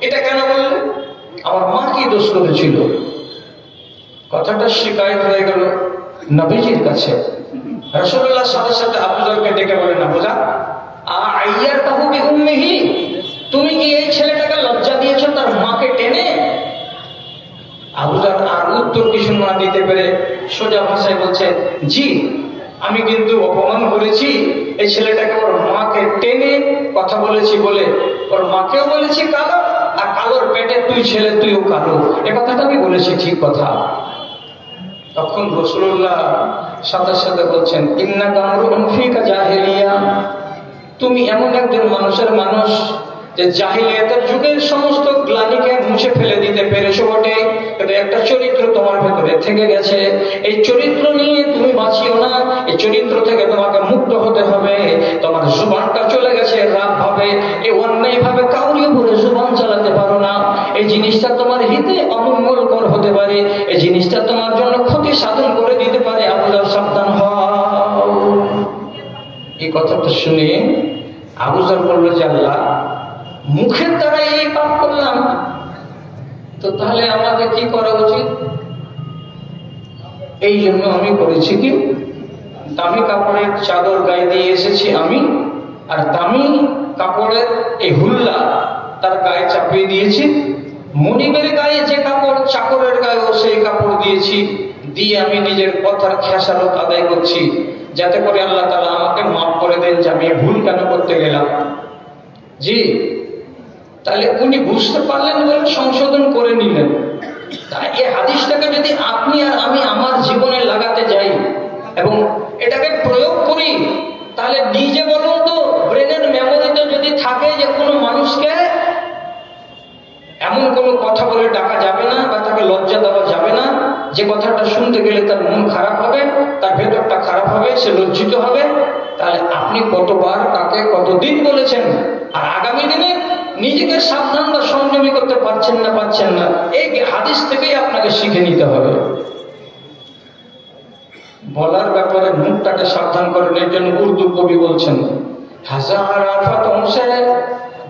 এটা কেন বললে? আমার মা কি দোষ করেছিল? কথাটা শিকায়ত হয়ে গেল নবীজির কাছে। রাসূলুল্লাহ সাথে সাথে আবু যরকে ডেকে বলেন, আবু যর, আইয়াতাহু বিউম্মিহি, তুমি কি এই ছেলেটাকে লজ্জা দিয়েছো তার মাকে টেনে? আবু যর আর উত্তর কিছু না দিতে পেরে সোজা ভাষায় বলছে, জি, আমি কিন্তু অপমান করেছি এই ছেলেটাকে, ওর মাকে টেনে কথা বলেছি বলে ওর মাকেও বলেছি কালো, আর কালোর পেটে তুই ছেলে, তুইও কালো, এ কথাটা আমি বলেছি, ঠিক কথা। তখন রাসূলুল্লাহ সাথে সাথে বলছেন, ইন্নাকা আমরুন ফিকা জাহিলিয়া, তুমি এমন একজন মানুষের মানুষ যে জাহিলিয়াতের যুগের সমস্ত গ্লানিকে মুছে ফেলে দিতে পেরেছো বটে, কিন্তু একটা চরিত্র তোমার ভেতরে থেকে গেছে। এই চরিত্র নিয়ে তুমি বাঁচিও না, এই চরিত্র থেকে তোমাকে মুক্ত হতে হবে। তোমার জুবানটা চলে গেছে রাগ ভাবে, এই অন্যায় ভাবে কাউরি উপরে জুবান চালাতে পারো না। এই জিনিসটা তোমার হিতে অমঙ্গলকর হতে পারে, এই জিনিসটা তোমার জন্য ক্ষতি সাধন করে দিতে পারে। আবু যর, সাবধান হও। এই কথাটা শুনে আবু যর বলল যে আল্লাহ, মুখের দ্বারা এই পাপ করলাম, তো তাহলে আমাকে কি করা উচিত? এই জন্য আমি করেছি কি, দামি কাপড়ের চাদর গায়ে দিয়ে এসেছি আমি, আর দামি কাপড়ের এই হুল্লা তার গায়ে চাপিয়ে দিয়েছি। মনিবের গায়ে যে কাপড়, চাকরের গায়েও সেই কাপড় দিয়েছি, দিয়ে আমি নিজের কথার খেসারত আদায় করছি, যাতে করে আল্লাহ তাআলা আমাকে মাফ করে দেন যে আমি ভুল কেন করতে গেলাম। জি, তাহলে উনি বুঝতে পারলেন বলে সংশোধন করে নিলেন। তাই এই হাদিসটাকে যদি আপনি আর আমি আমার জীবনে লাগাতে যাই এবং এটাকে প্রয়োগ করি, তাহলে নিজে বলুন তো, ব্রেনের মেমোরিতে যদি থাকে যে কোনো মানুষকে এমন কোনো কথা বলে ডাকা যাবে না বা তাকে লজ্জা দেওয়া যাবে না যে কথাটা শুনতে গেলে তার মন খারাপ হবে, তার ভেতরটা খারাপ হবে, সে লজ্জিত হবে, তাহলে আপনি কতবার তাকে কতদিন বলেছেন, আর আগামী দিনে নিজেকে সাবধান বা সংযমী করতে পারছেন না, এই হাদিস থেকেই আপনাকে শিখে নিতে হবে। বলার ব্যাপারে মুখটাকে সাবধান করেন। এর জন্য উর্দু কবি বলছেন, হাজার আফাতোं से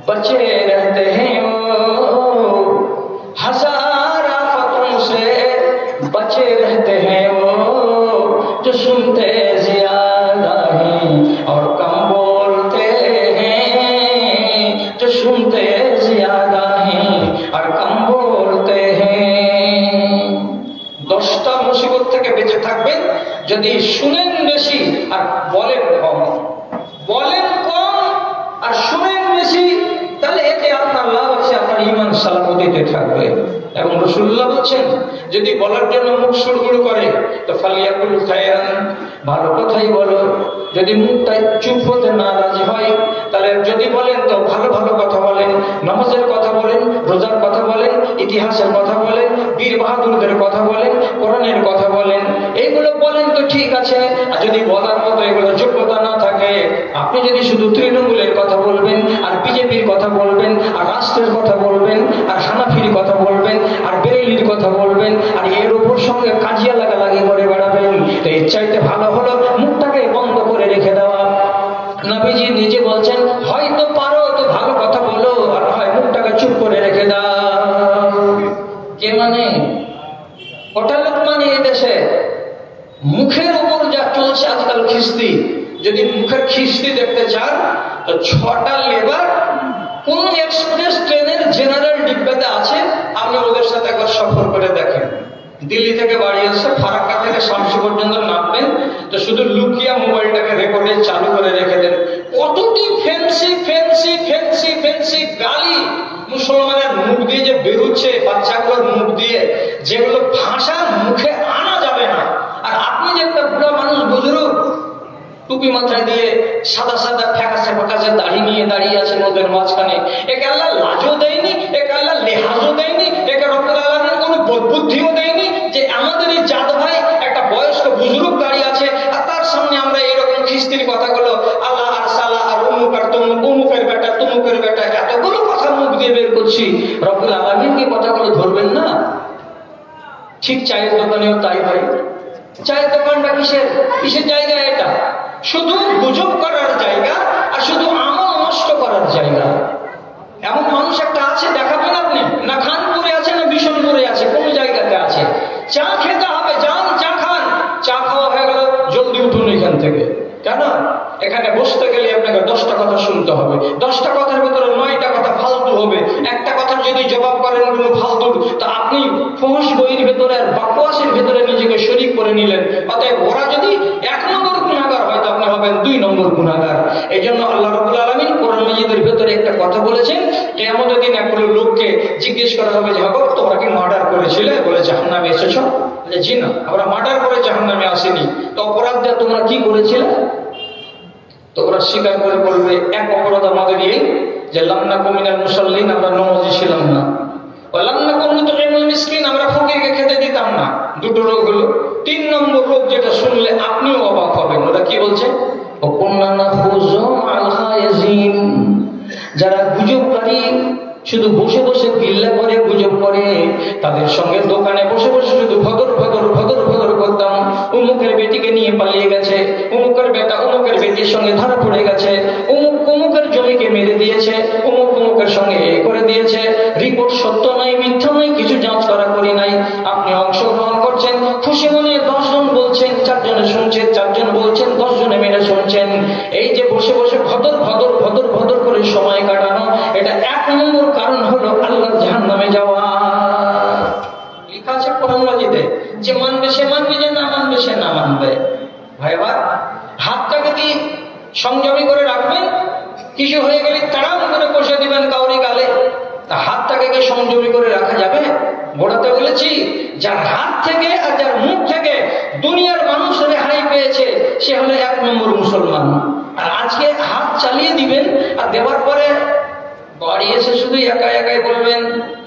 बचे रहते हैं वो, हजार आफतों से बचे रहते हैं वो, जो सुनते ज्यादा हैं और कम बोलते हैं, जो सुनते ज्यादा हैं और कम बोलते हैं। 10টা মুসিবত থেকে বেঁচে থাকবেন যদি শুনেন বেশি আর বলেন কম। বলেন কম আর শুনেন বেশি, তাহলে এতে আপনার লাভ আছে, আপনার ঈমান সালামতিতে থাকবে। এবং রাসূলুল্লাহ বলেন, যদি বলার জন্য মুখ সুড়গুড় করে তো ফালিয়াকুল খায়রান, ভালো কথাই বলো। যদি মুখটা চুপ হতে না রাজি হয়, তাহলে যদি বলেন তো ভালো ভালো কথা বলেন, নামাজের কথা বলেন, রোজার কথা বলেন, ইতিহাসের কথা বলেন, বীর বাহাদুরদের কথা বলেন, কোরআনের কথা বলেন, এইগুলো বলেন তো ঠিক আছে। আর যদি বলার মতো এগুলো যোগ্যতা না থাকে, আপনি যদি শুধু তৃণমূলের কথা বলবেন আর বিজেপির কথা বলবেন আর রাষ্ট্রের কথা বলবেন আর হানাফির কথা বলবেন আর বেরেলির কথা বলবেন আর এর উপর সঙ্গে কাজিয়া লাগালাগি করে বেড়াবেন, তো এর চাইতে ভালো হলো মুখটাকে বন্ধ করে রেখে দেওয়া। নবীজি নিজে বলছেন, হয়তো পারো তো ভালো কথা বলো, আর হয় মুখটাকে চুপ করে রেখে দাও। কে মানে? ওটা লোক মানে এই দেশে মুখের উপর যা চলছে আজকাল খিস্তি। যদি মুখের খিস্তি দেখতে চান তো 6টা লেবার কোন এক্সপ্রেস ট্রেনের জেনারেল ডিব্বাতে আছে, আপনি ওদের সাথে একবার সফর করে দেখেন। দিল্লি থেকে বাড়ি আসছে, ফারাক্কা থেকে শামসি পর্যন্ত নামবেন, তো শুধু লুকিয়া মোবাইলটাকে রেকর্ডে চালু করে রেখে দেন। কতটি ফ্যান্সি ফ্যান্সি ফ্যান্সি ফ্যান্সি গালি মুসলমানের মুখ দিয়ে যে বেরোচ্ছে, বাচ্চাগুলোর মুখ দিয়ে, যেগুলো ভাষা মুখে আনা যাবে না। আর আপনি যে একটা বুড়া মানুষ, বুজুর্গ, টুপি মাথায় দিয়ে সাদা সাদা ফ্যাকাশে ফ্যাকাশে দাড়ি নিয়ে দাঁড়িয়ে আছেন ওদের মাঝখানে, একে আল্লাহ লাজও দেয়নি, একে আল্লাহ লেহাজও দেয়নি, একে রব্বুল আলামিন কোনো বুদ্ধিও দেয়নি যে আমাদের এই জাত ভাই একটা বয়স্ক বুজুর্গ দাঁড়িয়ে আছে আর তার সামনে আমরা এরকম খিস্তির কথাগুলো আল্লাহ আর সালা আর অমুক আর তমুক, অমুকের বেটা তমুকের বেটা, এতগুলো কথা মুখ দিয়ে বের করছি। রব্বুল আলামিন কি কথাগুলো ধরবেন না? ঠিক চায়ের দোকানেও তাই ভাই। চায়ের দোকানটা কিসের জায়গা? এটা শুধু গুজব করার জায়গা আর শুধু আমল নষ্ট করার জায়গা। এমন মানুষ একটা আছে, দেখাবেন আপনি? না খানপুরে আছে না বিশনপুরে আছে, কোন জায়গাতে আছে। চা খেতে হবে, যান চা খান। চা খাওয়া হয়ে গেল, জলদি উঠুন এখান থেকে। কেন? এখানে বসতে গেলে আপনাকে 10টা কথা শুনতে হবে। 10টা কথার ভিতরে 9টা কথা ফালতু হবে। একটা কথার যদি জবাব করেন কোনো ফালতু, তো আপনি ফহশ বইয়ের ভেতরে আর বাকওয়াসের ভেতরে নিজেকে শরীক করে নিলেন। অতএব ওরা যদি 1 নম্বর গুনাহগার হয়, তো আপনি হবেন 2 নম্বর গুনাহগার। এই জন্য আল্লাহ রাব্বুল আলামিন কোরআন মাজিদের ভেতরে একটা কথা বলেছেন, কিয়ামতের দিন একগুলো লোককে জিজ্ঞেস করা হবে যে হগো তোমরা কি মার্ডার করেছিলে? বলে জাহান্নামে এসেছো? বলে জি না, আমরা মার্ডার করে জাহান্নামে আসিনি। তো অপরাধটা তোমরা কি করেছিলে? তো ওরা স্বীকার করে বলবে, এক অপরাধ আমাদের এই যে লাম নাকু মিনাল মুসাল্লিন, আমরা নামাজি ছিলাম না। লাম নাকু নুতঈমুল মিসকিন, আমরা ফকিরকে খেতে দিতাম না। 2টো রোগ হলো। 3 নম্বর রোগ যেটা শুনলে আপনিও অবাক হবেন, ওরা কি বলছে? ওকুন্না নাখুযু মা'আল খায়িজিন, যারা গুজবকারী, শুধু বসে বসে গিল্লা করে গুজব করে, তাদের সঙ্গে দোকানে বসে বসে শুধু ভদর ভদর ভদর ভদর করতাম। অমুকের বেটিকে নিয়ে পালিয়ে গেছে, অমুকের বেটা অমুকের বেটির সঙ্গে ধরা পড়ে গেছে, অমুক অমুকের জমিকে মেরে দিয়েছে, অমুক অমুকের সঙ্গে এ করে দিয়েছে। রিপোর্ট সত্য নয়, মিথ্যা নয়, কিছু যাঞ্চ করা করি নাই। আপনি অংশগ্রহণ করছেন, খুশি মনে 10 জন বলছেন, 4 জনে শুনছেন, 4 জন বলছেন, 10 সময় কাটানো, এটা 1 নম্বর কারণ হলো আল্লাহর জাহান্নামে যাওয়া। লেখা আছে কোরআন মাজিদে, যে মানবে সে মানবে, যে না মানবে সে না মানবে। ভাইবা, হাতটাকে কি সংযমী করে রাখবেন? কিছু হয়ে গেলে তাড়াম করে কষে দিবেন কাউরি গালে, তা হাতটাকে কি সংযমী করে রাখা যাবে? গোড়াতে বলেছি, যার হাত থেকে আর যার মুখ থেকে দুনিয়ার মানুষ রেহাই পেয়েছে সে হলো 1 নম্বর মুসলমান। আর আজকে হাত চালিয়ে দিবেন, আর দেওয়ার পরে বাড়ি এসে শুধু একা একাই বলবেন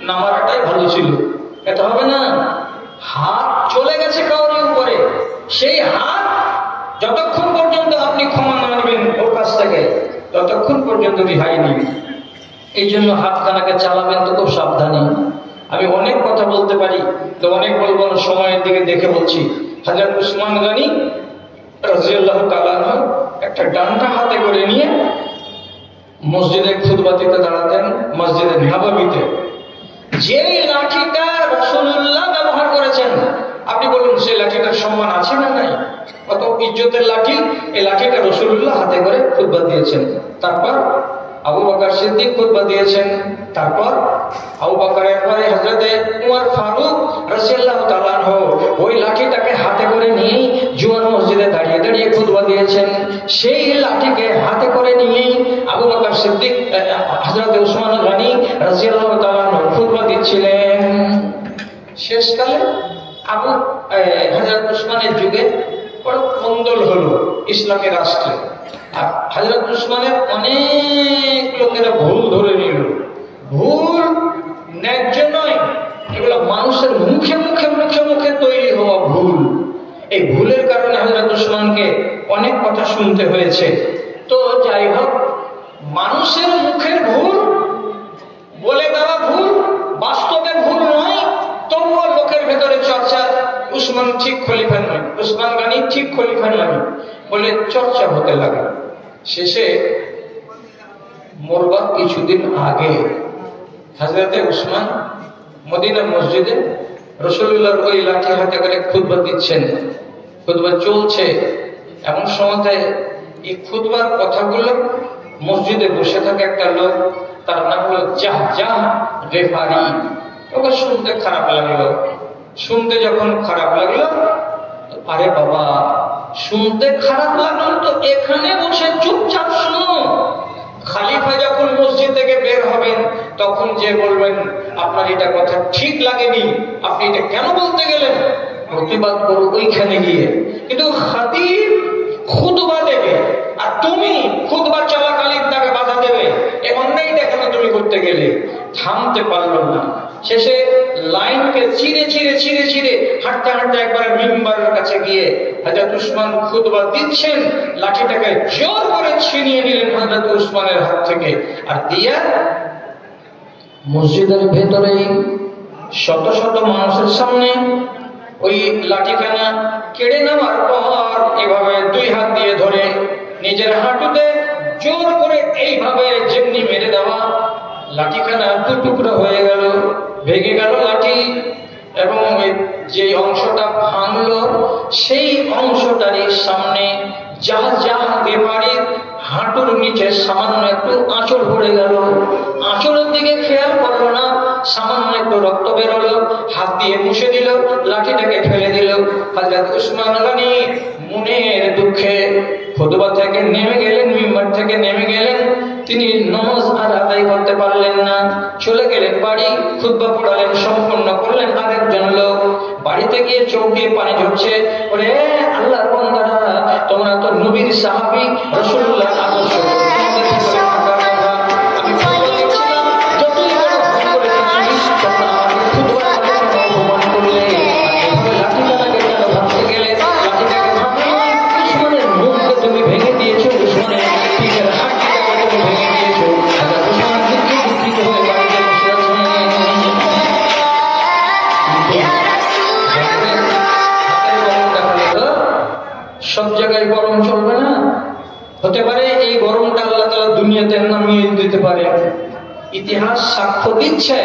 নামারাটাই ভালো ছিল। এটা হবে না। হাত চলে গেছে কাউরি উপরে, সেই হাত যতক্ষণ পর্যন্ত আপনি ক্ষমা না নেবেন ওর কাছ থেকে, ততক্ষণ পর্যন্ত রিহাই নেবেন। এই জন্য হাতখানাকে চালাবেন তো খুব সাবধানে। আমি অনেক কথা বলতে পারি, তো অনেক বলবো না, সময়ের দিকে দেখে বলছি। হযরত উসমান গনি রাদিয়াল্লাহু তাআলা একটা ডান্ডা হাতে করে নিয়ে মসজিদে খুতবা দিতে দাঁড়াতেন, মসজিদে নববীতে। যে লাঠিটা রাসূলুল্লাহ ব্যবহার করেছেন, আপনি বলুন সেই লাঠিটার সম্মান আছে না নাই? কত ইজ্জতের লাঠি। এই লাঠিটা রাসূলুল্লাহ হাতে করে খুতবা দিয়েছেন। তারপর আবু বকর সিদ্দিক খুতবা দিয়েছেন। তারপর আবু বকরের পরে হযরতে উমর ফারুক রাদিয়াল্লাহু তাআলা আনহু ওই লাঠিটাকে হাতে করে নিয়ে জুমার মসজিদে দাঁড়িয়ে দাঁড়িয়ে খুতবা দিয়েছেন। সেই লাঠিকে হাতে করে নিয়ে আবু বকর সিদ্দিক হযরতে উসমান গনি রাদিয়াল্লাহু তাআলা আনহু খুতবা দিচ্ছিলেন। শেষকালে হযরত উসমানের যুগে বড় কোন্দল হলো ইসলামের রাষ্ট্রে। আর হযরত উসমানের অনেক লোকেরা ভুল ধরে নিল। ভুল ন্যায্য নয়, এগুলো মানুষের মুখে মুখে মুখে মুখে তৈরি হওয়া ভুল। এই ভুলের কারণে হযরত উসমানকে অনেক কথা শুনতে হয়েছে। তো যাই হোক, মানুষের মুখের ভুল বলে দেওয়া ভুল, বাস্তবে ভুল নয়, তবুও লোকের ভেতরে চর্চা, উসমান ঠিক খলিফা নয়, উসমান গনি ঠিক খলিফা নয় বলে চর্চা হতে লাগে। শেষে মরবার কিছুদিন আগে হযরতে উসমান মদিনা মসজিদে রাসূলুল্লাহর ওই লাঠি হাতে করে খুতবা দিচ্ছেন। খুতবা চলছে, এমন সময় এই খুতবার কথাগুলো মসজিদে বসে থাকে একটা লোক, তার নাম হলো জাহজাহ গিফারি। ওকে শুনতে খারাপ লাগলো। শুনতে যখন খারাপ লাগলো, আরে বাবা, শুনতে খারাপ লাগলো তো এখানে বসে চুপচাপ শুনো। খলিফা যখন মসজিদ থেকে বের হবেন তখন যে বলবেন আপনার এটা কথা ঠিক লাগেনি, আপনি এটা কেন বলতে গেলেন, প্রতিবাদ করো ওইখানে গিয়ে। কিন্তু খতিব খুতবা দেবে আর তুমি খুতবা চলাকালীন তাকে বাধা দেবে, এই অন্যায়টা কেন তুমি করতে গেলে? থামতে পারলো না। শেষে লাইনকে চিরে চিরে চিরে চিরে হাঁটতে হাঁটতে একবার মিম্বারের কাছে গিয়ে হযরত উসমান খুতবা দিচ্ছেন, লাঠিটাকে জোর করে ছিনিয়ে নিলেন হযরত উসমানের হাত থেকে, আর দিয়া মসজিদের ভেতরেই শত শত মানুষের সামনে ওই লাঠিখানা কেড়ে নেওয়ার পর এভাবে 2 হাত দিয়ে ধরে নিজের হাঁটুতে জোর করে এইভাবে যেমনি মেরে দেওয়া, লাঠিখানা 2 টুকরা হয়ে গেল, ভেঙে গেল লাঠি। এবং যে অংশটা ভাঙলো সেই অংশটারই সামনে জাহজাহ গিফারির হাঁটুর নিচে সামান্য একটু আঁচড় পড়ে গেল। আঁচড়ের দিকে খেয়াল করলো না, সামান্য একটু রক্ত বেরোলো, হাত দিয়ে মুছে দিল, লাঠিটাকে ফেলে দিল। হযরত উসমান গনি মনের দুঃখে খুতবা থেকে নেমে গেলেন, মিম্বার থেকে নেমে গেলেন। তিনি নামাজ আর আদায় করতে পারলেন না, চলে গেলেন বাড়ি। খুতবা পড়ালেন, সম্পূর্ণ করলেন। আরেকজন লোক বাড়িতে গিয়ে চোখ দিয়ে পানি ঝরছে, ওরে আল্লাহর বান্দারা, তোমরা তো নবীর সাহাবী, রাসূলুল্লাহর আদর্শ, সব জায়গায় গরম চলবে না। হতে পারে এই গরমটা আল্লাহ তাআলা দুনিয়াতে নামিয়ে দিতে পারে। ইতিহাস সাক্ষ্য দিচ্ছে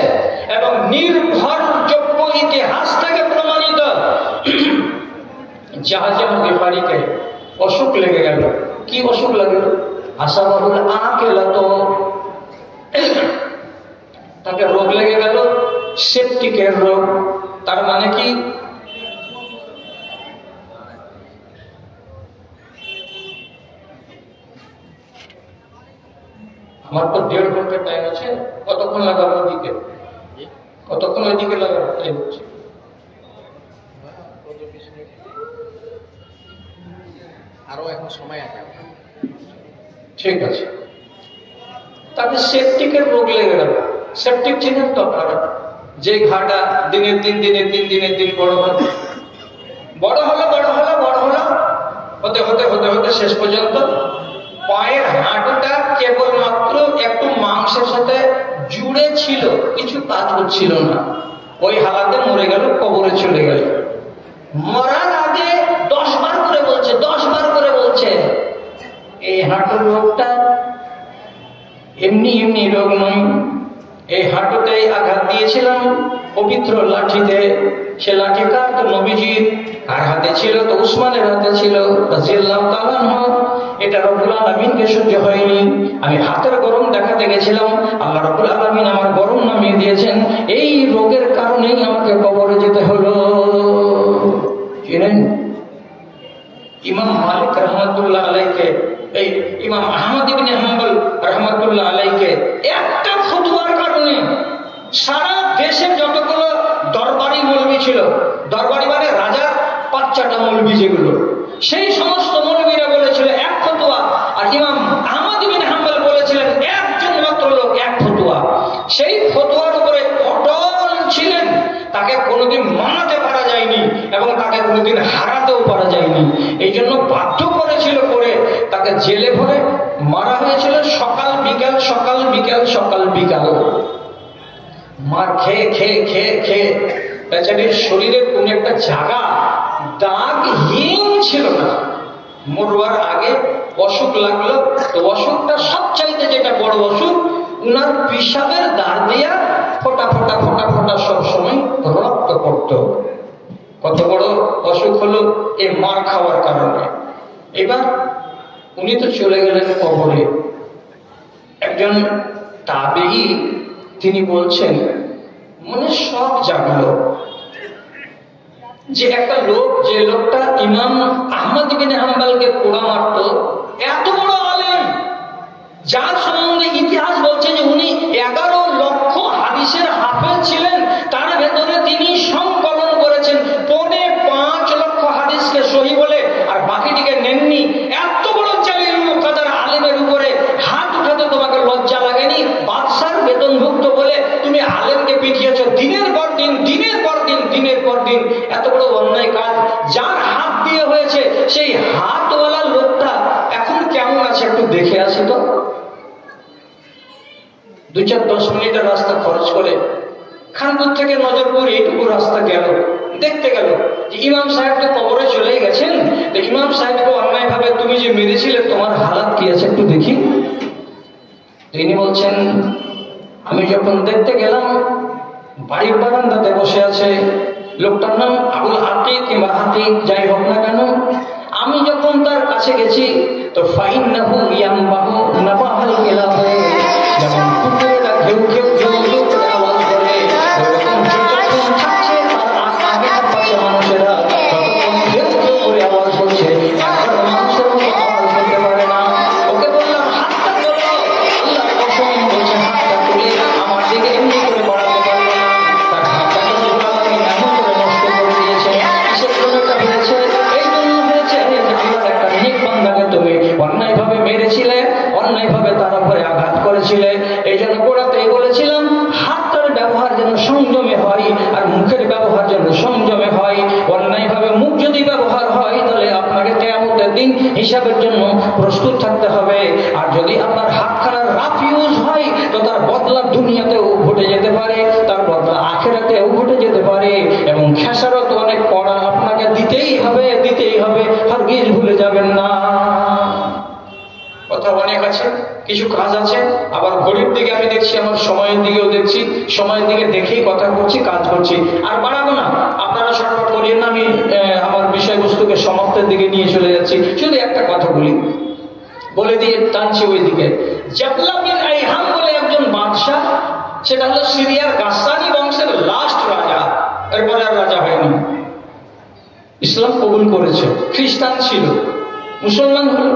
এবং নির্ভরযোগ্য ইতিহাস থেকে প্রমাণিত, জাহজাহ গিফারিকে অসুখ লেগে গেল। কি অসুখ লাগলো? আসাবাহুল আকিলাত, তাকে রোগ লেগে গেল, সেপটিকের রোগ। তার মানে কি? আমার তো 1.5 ঘন্টার টাইম আছে, কতক্ষণ লাগাবো ওইদিকে? কতক্ষণ ওইদিকে লাগাবো টাইম হচ্ছে? আরো এখন সময় আছে। ঠিক আছে। তাদের সেপটিকের রোগ লেগে গেল। সেপটিক চিনেন তো আপনারা? যে ঘাটা দিনের দিন বড় হলো, হতে হতে হতে হতে শেষ পর্যন্ত পায়ের হাঁটুটা কেবলমাত্র একটু মাংসের সাথে জুড়ে ছিল, কিছু কাজ হচ্ছিল না। ওই হালাতে মরে গেল, কবরে চলে গেল। মরার আগে 10 বার করে বলছে এই হাঁটুর রোগটা এমনি রোগ নয়। এই হাঁটুতেই আঘাত দিয়েছিলাম পবিত্র লাঠিতে। সে লাঠি কার? তো নবীজির। আর হাতে ছিল তো উসমানের হাতে ছিল রাদিয়াল্লাহু তাআলা আনহু। এটা রব্বুল আলামিনকে সহ্য হয়নি। আমি হাতের গরম দেখাতে গেছিলাম, আল্লাহ রব্বুল আলামিন আমার গরম নামিয়ে দিয়েছেন। এই রোগের কারণেই আমাকে কবরে যেতে হলো। জানেন, ইমাম মালিক রহমাতুল্লাহ আলাইকে, এই ইমাম আহমদ ইবনে হাম্বল রহমাতুল্লাহ আলাইকে একটা ফতোয়ার কারণে সারা দেশের যতগুলো দরবারি মৌলবি ছিল, দরবারি মানে রাজার বাচ্চাটা মৌলবি যেগুলো, সেই সমস্ত মৌলবিরা বলেছিল এক ফতোয়া। আর ইমাম আহমদ ইবনে হাম্বল বলেছিলেন একজন মাত্র লোক, এক ফতোয়া। সেই ফতোয়ার উপরে অটল ছিলেন। তাকে কোনোদিন মানাতে পারা যায়নি এবং তাকে কোনোদিন হারাতেও পারা যায়নি। এই জন্য বাধ্য করেছিল করে তাকে জেলে ভরে মারা হয়েছিল। সকাল বিকাল মার খেয়ে বেচারির শরীরের কোন একটা জায়গা দাগহীন ছিল না। মরবার আগে অসুখ লাগলো, তো অসুখটা সবচাইতে যেটা বড় অসুখ, উনার পিসাবের দাঁড় দিয়া ফোটা সব সময় রক্ত পড়তো। কত বড় অসুখ হলো এই মার খাওয়ার কারণে। এবার উনি তো চলে গেলেন কবরে। একজন তাবেঈ তিনি বলছেন, মনে সব জাগলো যে একটা লোক, যে লোকটা ইমাম আহমদ ইবনে হাম্বলকে পোড়া মারত, এত বড় আলেম, যার সম্বন্ধে ইতিহাস বলছে যে উনি 11 লক্ষ হাদিসের হাফেজ ছিলেন। তার ভেতরে তিনি সংকলন করেছেন 5.5 লক্ষ হাদিসকে সহি বলে, আর বাকিটিকে নেননি। এত বড় জালিল মুকাদ্দার আলেমের উপরে হাত উঠাতে তোমাকে লজ্জা লাগেনি? বাদশার বেতনভুক্ত বলে তুমি আলেমকে পিটিয়েছ দিনের পর দিন। এত বড় অন্যায় কাজ যার হাত দিয়ে হয়েছে, সেই হাতওয়ালা লোকটা এখন কেমন আছে একটু দেখে আসি তো। 2-10 মিনিটের রাস্তা খরচ করে খানপুর থেকে নজরপুর এইটুকু রাস্তা গেল, দেখতে গেল যে ইমাম সাহেব তো কবরে চলে গেছেন। তো ইমাম সাহেবকে অন্যায় ভাবে তুমি যে মেরেছিলে, তোমার হালাত কি আছে একটু দেখি। তিনি বলছেন, আমি যখন দেখতে গেলাম বাড়ির বারান্দাতে বসে আছে, লোকটার নাম আবুল আতিক কিংবা আতিক যাই হোক না কেন, আমি যখন তার কাছে গেছি তো ফাইন্নাহু ইয়ামবাহু নাবাহাল কিলাব, যেমন কুকুরটা ঘেউ করে আওয়াজ করে, এরকম যতক্ষণ থাকছে তার আগে আর পাশে মানুষেরা ততক্ষণ ঘেউ করে আওয়াজ করছে, একবার মানুষের মতো আওয়াজ করতে পারে না। ওকে বললাম হাতটা তোলো, আল্লাহর কসম বলছে হাতটা তুলে আমার দিকে এমনি করে বাড়াতে পারবে না। তার হাতটা তো আমি এমন করে নষ্ট করে দিয়েছে। কিসের জন্য এটা হয়েছে? এই জন্য হয়েছে যে আল্লাহর একটা নেক বান্দাকে তুমি অন্যায়ভাবে মেরেছিলে, অন্যায়ভাবে তার উপরে আঘাত করেছিলে। এই জন্য গোড়াতেই বলেছিলাম হাতটার ব্যবহার যেন সংযমে হয়, আর মুখের ব্যবহার যেন সংযমে হয়। অন্যায়ভাবে মুখ যদি ব্যবহার হয়, তাহলে আপনাকে কিয়ামতের দিন হিসাবের জন্য প্রস্তুত থাকতে হবে। আর যদি আপনার হাতখানা রাফ ইউজ হয়, তো তার বদলা দুনিয়াতেও ঘটে যেতে পারে, তার বদলা আখিরাতেও ঘটে যেতে পারে, এবং খেসারত অনেক কড়া আপনাকে দিতেই হবে। হারগিজ ভুলে যাবেন না। কথা অনেক আছে, কিছু কাজ আছে। আবার ঘড়ির দিকে আমি দেখছি, আমার সময়ের দিকেও দেখছি, সময়ের দিকে দেখেই কথা করছি, কাজ করছি। আর বাড়াবো না, আপনারা শর্টকাট করিয়েন না। আমি আমার বিষয়বস্তুকে সমাপ্তের দিকে নিয়ে চলে যাচ্ছি। শুধু একটা কথা বলে দিয়ে টানছি ওই দিকে। জাবলা বিন আইহাম বলে একজন বাদশাহ, সেটা হলো সিরিয়ার গাসসানি বংশের লাস্ট রাজা, এরপরে আর রাজা হয়নি। ইসলাম কবুল করেছে, খ্রিস্টান ছিল, মুসলমান হলো।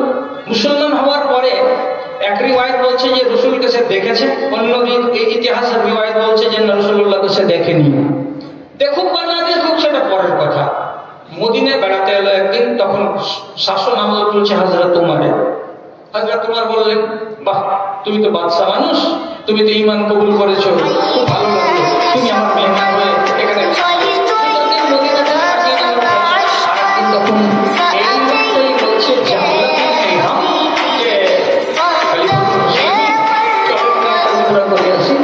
মুসলমান হওয়ার পরে এক রিওয়ায়াত বলছে যে রসুলকে সে দেখেছে, অন্য ইতিহাসের রিওয়ায়াত বলছে যে রাসূলুল্লাহকে সে দেখেনি। দেখুক বা না দেখুক সেটা পরের কথা। মদিনায় বেড়াতে এলো একদিন, তখন শাসন আমল চলছে হযরত উমরের। হযরত উমর বললেন, বাহ, তুমি তো বাদশা মানুষ, তুমি তো ঈমান কবুল করেছো, খুব ভালো লাগলো, তুমি আমার মেহমান হয়ে এখানে মদিনাতে কাটিয়ে নেওয়ার পর আরেকদিন তখন এই লোকটাই বলছে জাবলা বিন আইহাম যে খলিফাতুল মুসলিমিন, চলো না পুরা করে আসি,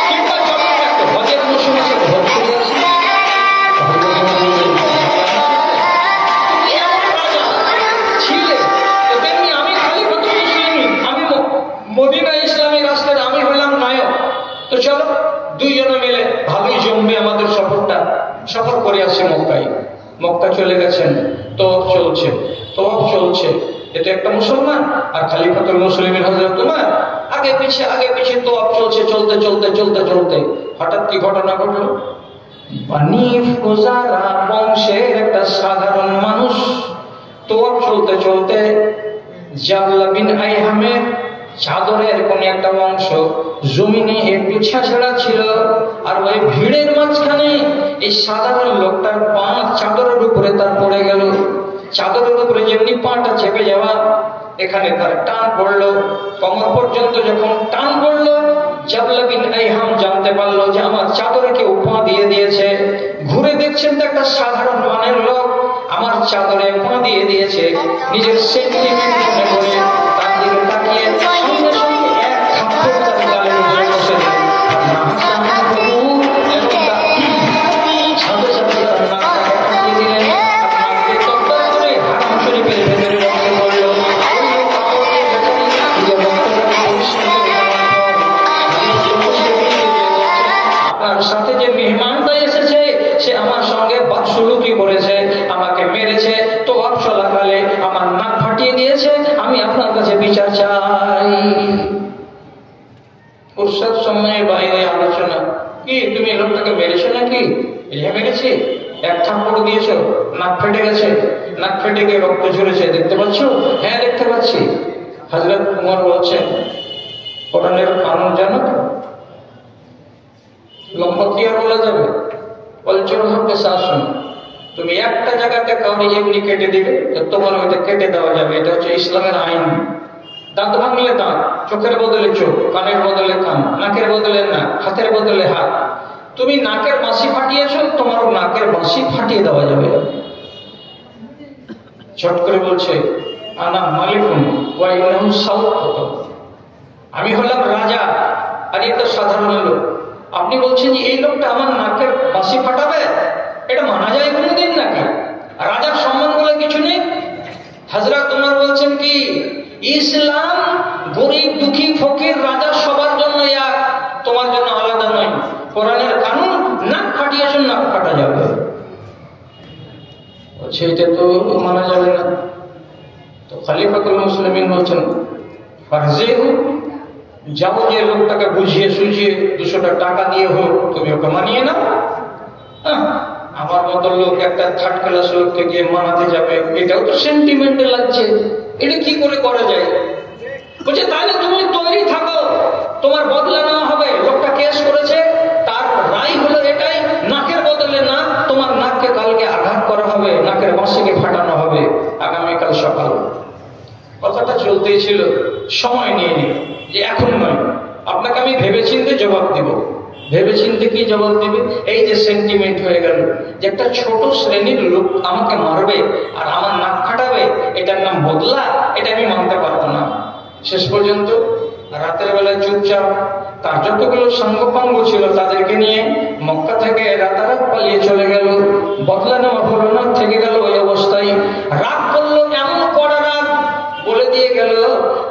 কিংবা চলো একটা হজের মৌসুম আছে, হজ করে আসি। মদিনা ইসলামী রাষ্ট্রের আমি হলাম নায়ক, তো চলো দুইজনে মিলে ভালোই জমবে আমাদের সফরটা, সফর করে আসি মক্কায়। মক্কা চলে গেছেন, তওয়াফ চলছে। এটা একটা মুসলমান আর খলিফাতুল মুসলিমিন হযরত উমর আগে পিছে তওয়াফ চলতে হঠাৎ কি ঘটনা ঘটলো? বনি ফুজারা বংশের একটা সাধারণ মানুষ তওয়াফ চলতে জাবলা বিন আইহামের চাদরের কোন একটা অংশ জমিনে একটু ছেঁচড়া ছিল, আর ওই ভিড়ের মাঝখানে এই সাধারণ লোকটার পা চাদরের উপরে তার পড়ে গেল। চাদরের উপরে যেমনি পাটা চেপে যাওয়া, এখানে তার টান পড়লো, কোমর পর্যন্ত যখন টান পড়লো, জাবলা বিন আইহাম জানতে পারলো যে আমার চাদরে কেউ পা দিয়ে দিয়েছে। ঘুরে দেখছেন তো একটা সাধারণ মানের লোক আমার চাদরে পা দিয়ে দিয়েছে। নিজের সেন্টিমেন্ট মনে করে তার দিকে তাকিয়ে সঙ্গে সঙ্গে এক থাপ্পড় তার গালের উপরে বসে দিলেন। সাথে সাথে তার নাকটাকে কাটিয়ে দিলেন, আর নাক দিয়ে তপ্তপ করে হারাম শরীফের ভেতরে রক্ত পড়ল। আপনার সাথে যে মেহমানটা এসেছে সে আমার সঙ্গে বদসলুকি করেছে, আমাকে মেরেছে, তওয়াফ চলাকালে আমার নাক ফাটিয়ে দিয়েছে, আমি আপনার কাছে বিচার চাই। ফুরসত সময়ের বাইরে আলোচনা, কি তুমি লোকটাকে মেরেছো নাকি? মেরেছি, এক থাপ্পড় দিয়েছো, নাক ফেটে গেছে, নাক ফেটে গিয়ে রক্ত ঝরেছে, দেখতে পাচ্ছ? হ্যাঁ দেখতে পাচ্ছি। হযরত উমর বলছেন, কোরআনের কানুন জানো তো? লম্বা কি আর বলা যাবে? বলছে হকে শাসন, তুমি একটা জায়গাতে কাউকে এমনি কেটে দিবে তো তোমার ওইটা কেটে দেওয়া যাবে, এটা হচ্ছে ইসলামের আইন। দাঁত ভাঙলে দাঁত, চোখের বদলে চোখ, কানের বদলে কান, নাকের বদলে নাক, হাতের বদলে হাত। তুমি নাকের বাঁশি ফাটিয়েছো, তোমার নাকের বাঁশি ফাটিয়ে দেওয়া যাবে। ছোট করে বলছে, আনা মালিকুন ওয়া ইন্নাহু সাউত, আমি হলাম রাজা আর এই তো সাধারণ লোক। আপনি বলছেন যে এই লোকটা আমার নাকের বাঁশি ফাটাবে, এটা মানা যায় কোনোদিন নাকি? রাজার সম্মান বলে কিছু নেই? হযরত উমর বলছেন কি, ইসলাম গরিব দুঃখী ফকির রাজা সবার জন্য এক, তোমার জন্য আলাদা নয়। কোরআনের কানুন, নাক ফাটিয়েছ, নাক ফাটা যাবে। বলছে এটা তো মানা যাবে না। তো খলিফাতুল মুসলিমিন বলছেন, ফারজিহু, যাও যে লোকটাকে বুঝিয়ে সুঝিয়ে 200 টাকা দিয়ে হোক তুমি ওকে মানিয়ে নাও। আমার মতো লোক একটা থার্ড ক্লাস লোককে গিয়ে মানাতে যাবে, এটাও তো সেন্টিমেন্টে লাগছে, এটা কি করে করা যায়? বলছে তাহলে তুমি তৈরি থাকো, তোমার বদলা নেওয়া হবে। লোকটা কেস করেছে, তার রায় হলো এটাই, নাকের বদলে না, তোমার নাককে কালকে আঘাত করা হবে, নাকের বাঁশিকে ফাটানো হবে আগামীকাল সকাল। কথাটা চলতেই ছিল, সময় নিয়ে নিই যে এখন নয়, আপনাকে আমি ভেবেচিন্তে জবাব দিব। ভেবেচিন্তে কি জবাব দিবে? এই যে সেন্টিমেন্ট হয়ে গেল যে একটা ছোট শ্রেণীর লোক আমাকে মারবে আর আমার নাক ফাটাবে, এটার নাম বদলা, এটা আমি মানতে পারবো না। শেষ পর্যন্ত রাতের বেলায় চুপচাপ তার যতগুলো সাঙ্গপাঙ্গ ছিল তাদেরকে নিয়ে মক্কা থেকে রাতারাত পালিয়ে চলে গেল। বদলা নেওয়া হলো না, থেকে গেল ওই অবস্থায়। রাগ করলো, এমন কড়া রাগ, বলে দিয়ে গেল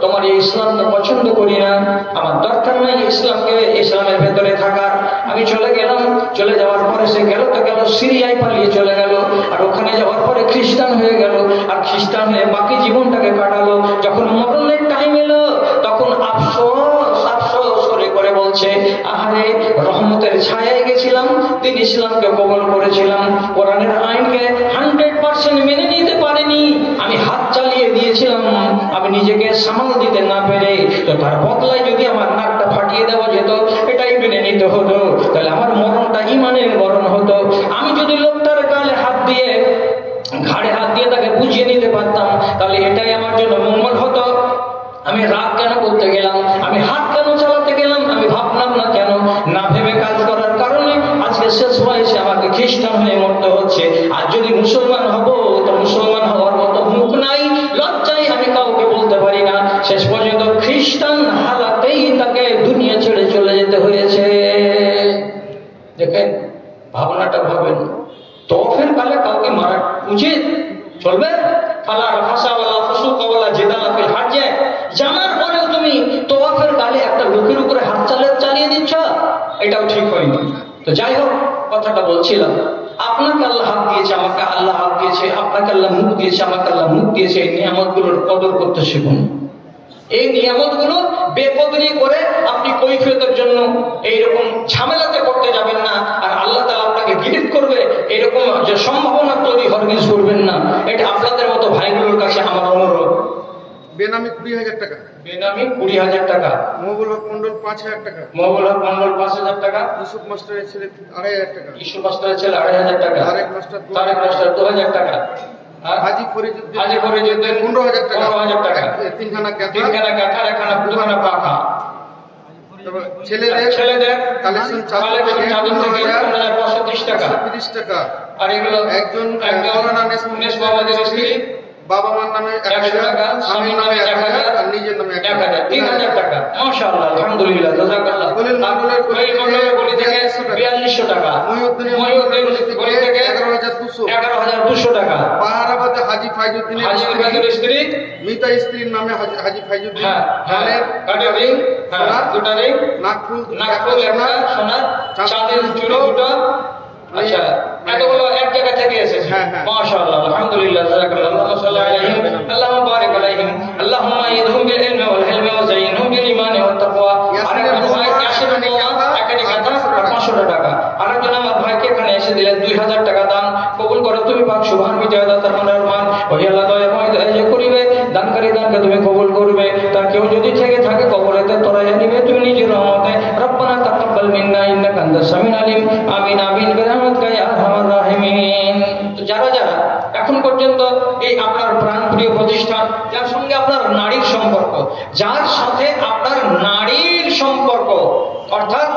তোমার এই ইসলামকে পছন্দ করি না, আমার দরকার নাই ইসলামের ভেতরে থাকার, আমি চলে গেলাম। চলে যাওয়ার পরে সে গেল তো গেল, সিরিয়ায় পালিয়ে চলে গেল। আর ওখানে যাওয়ার পরে খ্রিস্টান হয়ে গেল। আর খ্রিস্টান হয়ে বাকি জীবনটাকে কাটালো। যখন মরণের টাইম এলো তখন আফসোস আফসোস করে বলছে, আহারে, রহমতের ছায়ায় গেছিলাম, দিন ইসলামকে কবুল করেছিলাম, কোরআনের আইনকে 100% মেনে নিতে পারিনি, আমি হাত চালিয়ে দিয়েছিলাম, আমি নিজেকে সামাল দিতে না পেরে, তো তার বদলায় যদি আমার নাকটা ফাটিয়ে দেওয়া যেত এটাই মেনে নিতে হতো, তাহলে আমার মরণটা ইমানের মরণ হতো। আমি যদি লোকটার গালে হাত দিয়ে, ঘাড়ে হাত দিয়ে তাকে বুঝিয়ে নিতে পারতাম, তাহলে এটাই আমার জন্য মঙ্গল হতো। আমি রাগ কেন করতে গেলাম, আমি হাত কেন চালাতে গেলাম, আমি ভাবলাম না কেন, না ভেবে কাজ করার কারণে আজকে শেষ বয়সে আমাকে খ্রিস্টান হয়ে মরতে হচ্ছে। আর যদি মুসলমান হব তো মুসলমান হওয়ার মতো মুখ নাই, লজ্জায় আমি কাউকে বলতে পারি না। শেষ পর্যন্ত খ্রিস্টান হালাতেই তাকে দুনিয়া ছেড়ে চলে যেতে হয়েছে। দেখেন, ভাবনাটা ভাবেন, তওফের কালে কাউকে মারা উচিত চলবে? জানার পরেও তুমি তওয়াফের কালে একটা লোকের উপরে হাত চালিয়ে দিচ্ছ, এটাও ঠিক হয়নি। তো যাই হোক, কথাটা বলছিলাম, আপনাকে আল্লাহ হাত দিয়েছে, আমাকে আল্লাহ হাত দিয়েছে, আপনাকে আল্লাহ মুখ দিয়েছে, আমাকে আল্লাহ মুখ দিয়েছে। এই নিয়ামতগুলোর কদর করতে শিখুন। এই নিয়ামতগুলো বেকদরি করে আপনি কৈফিয়তের জন্য এইরকম ঝামেলাতে করতে যাবেন না। আর আল্লাহ তাআলা আপনাকে গিরিফ করবে এরকম যে সম্ভাবনা তৈরি হরগিজ করবেন না। এটা আপনাদের মতো ভাইগুলোর কাছে আমার অনুরোধ। বেনামি 20,000 টাকা, বেনামি 20,000 টাকা, মহবুল হক মন্ডল 5,000 টাকা, মহবুল হক মন্ডল 5,000 টাকা, ইউসুফ মাস্টারের ছেলে 2,500 টাকা, ইউসুফ মাস্টারের ছেলে 2,500 টাকা, তারেক মাস্টার 2,000 টাকা, হাজি ফরিদুদ্দিন 15,000 টাকা, 15,000 টাকা, তিনখানা কাঁথা, একখানা দুখানা পাখা। ছেলেদের কালেকশন চাদর থেকে 15,530 টাকা, 30 টাকা। আর এগুলো একজন নেস বাবাদের স্ত্রী, বাবা মার নামে 1,000 টাকা, স্বামীর নামে 1,000 আর নিজের নামে 1,000, 3,000 টাকা। মাশাআল্লাহ, আলহামদুলিল্লাহ, জাযাকাল্লাহ। খলিল মন্ডলের বলি থেকে 4,200 টাকা, মহিউদ্দিনের বলি থেকে 11,200 টাকা, পাহারাবাদে হাজী ফাইজউদ্দিনের স্ত্রী, মিতা স্ত্রীর নামে হাজী ফাইজউদ্দিন, কানের রিং, দুটা রিং, নাকফুল একটা, সোনার চাঁদের চুড়ি দুটো। আচ্ছা, এতগুলো এক জায়গা থেকে এসেছে। মাশাআল্লাহ, আলহামদুলিল্লাহ, জাযাকাল্লাহ। আল্লাহুম্মা সাল্লি আলাইহিম, আল্লাহুম্মা বারিক আলাইহিম, আল্লাহুম্মা ইদহুম বিল ইলমি ওয়াল হিলমি ওয়া যায়িনহুম বিল ঈমানি ওয়াত তাকওয়া। আরেকজন ভাই 500 টাকা। আরেকজন আমার ভাইকে এখানে এসে দিলেন 2,000 টাকা দান। কবুল করো তুমি পাক সুবহান বিজয়দা তার মনের মান। ওই আল্লাহ দয়াময় দয়া যে করিবে, দানকারী দানকে তুমি কবুল করবে। তার কেউ যদি থেকে থাকে কবরেতে তোরা জানিবে তুমি নিজের রহমতে। রব্বানা তাকাব্বাল মিন্না ইন্নাকা আনতাস সামিউল আলিম। আমিন আমিন বিরহমাতিকা ইয়া আরহামার রাহিমিন। তো যারা এখন পর্যন্ত এই আপনার প্রাণপ্রিয় প্রতিষ্ঠান, যার সঙ্গে আপনার নারীর সম্পর্ক, যার সাথে আপনার নারীর সম্পর্ক, অর্থাৎ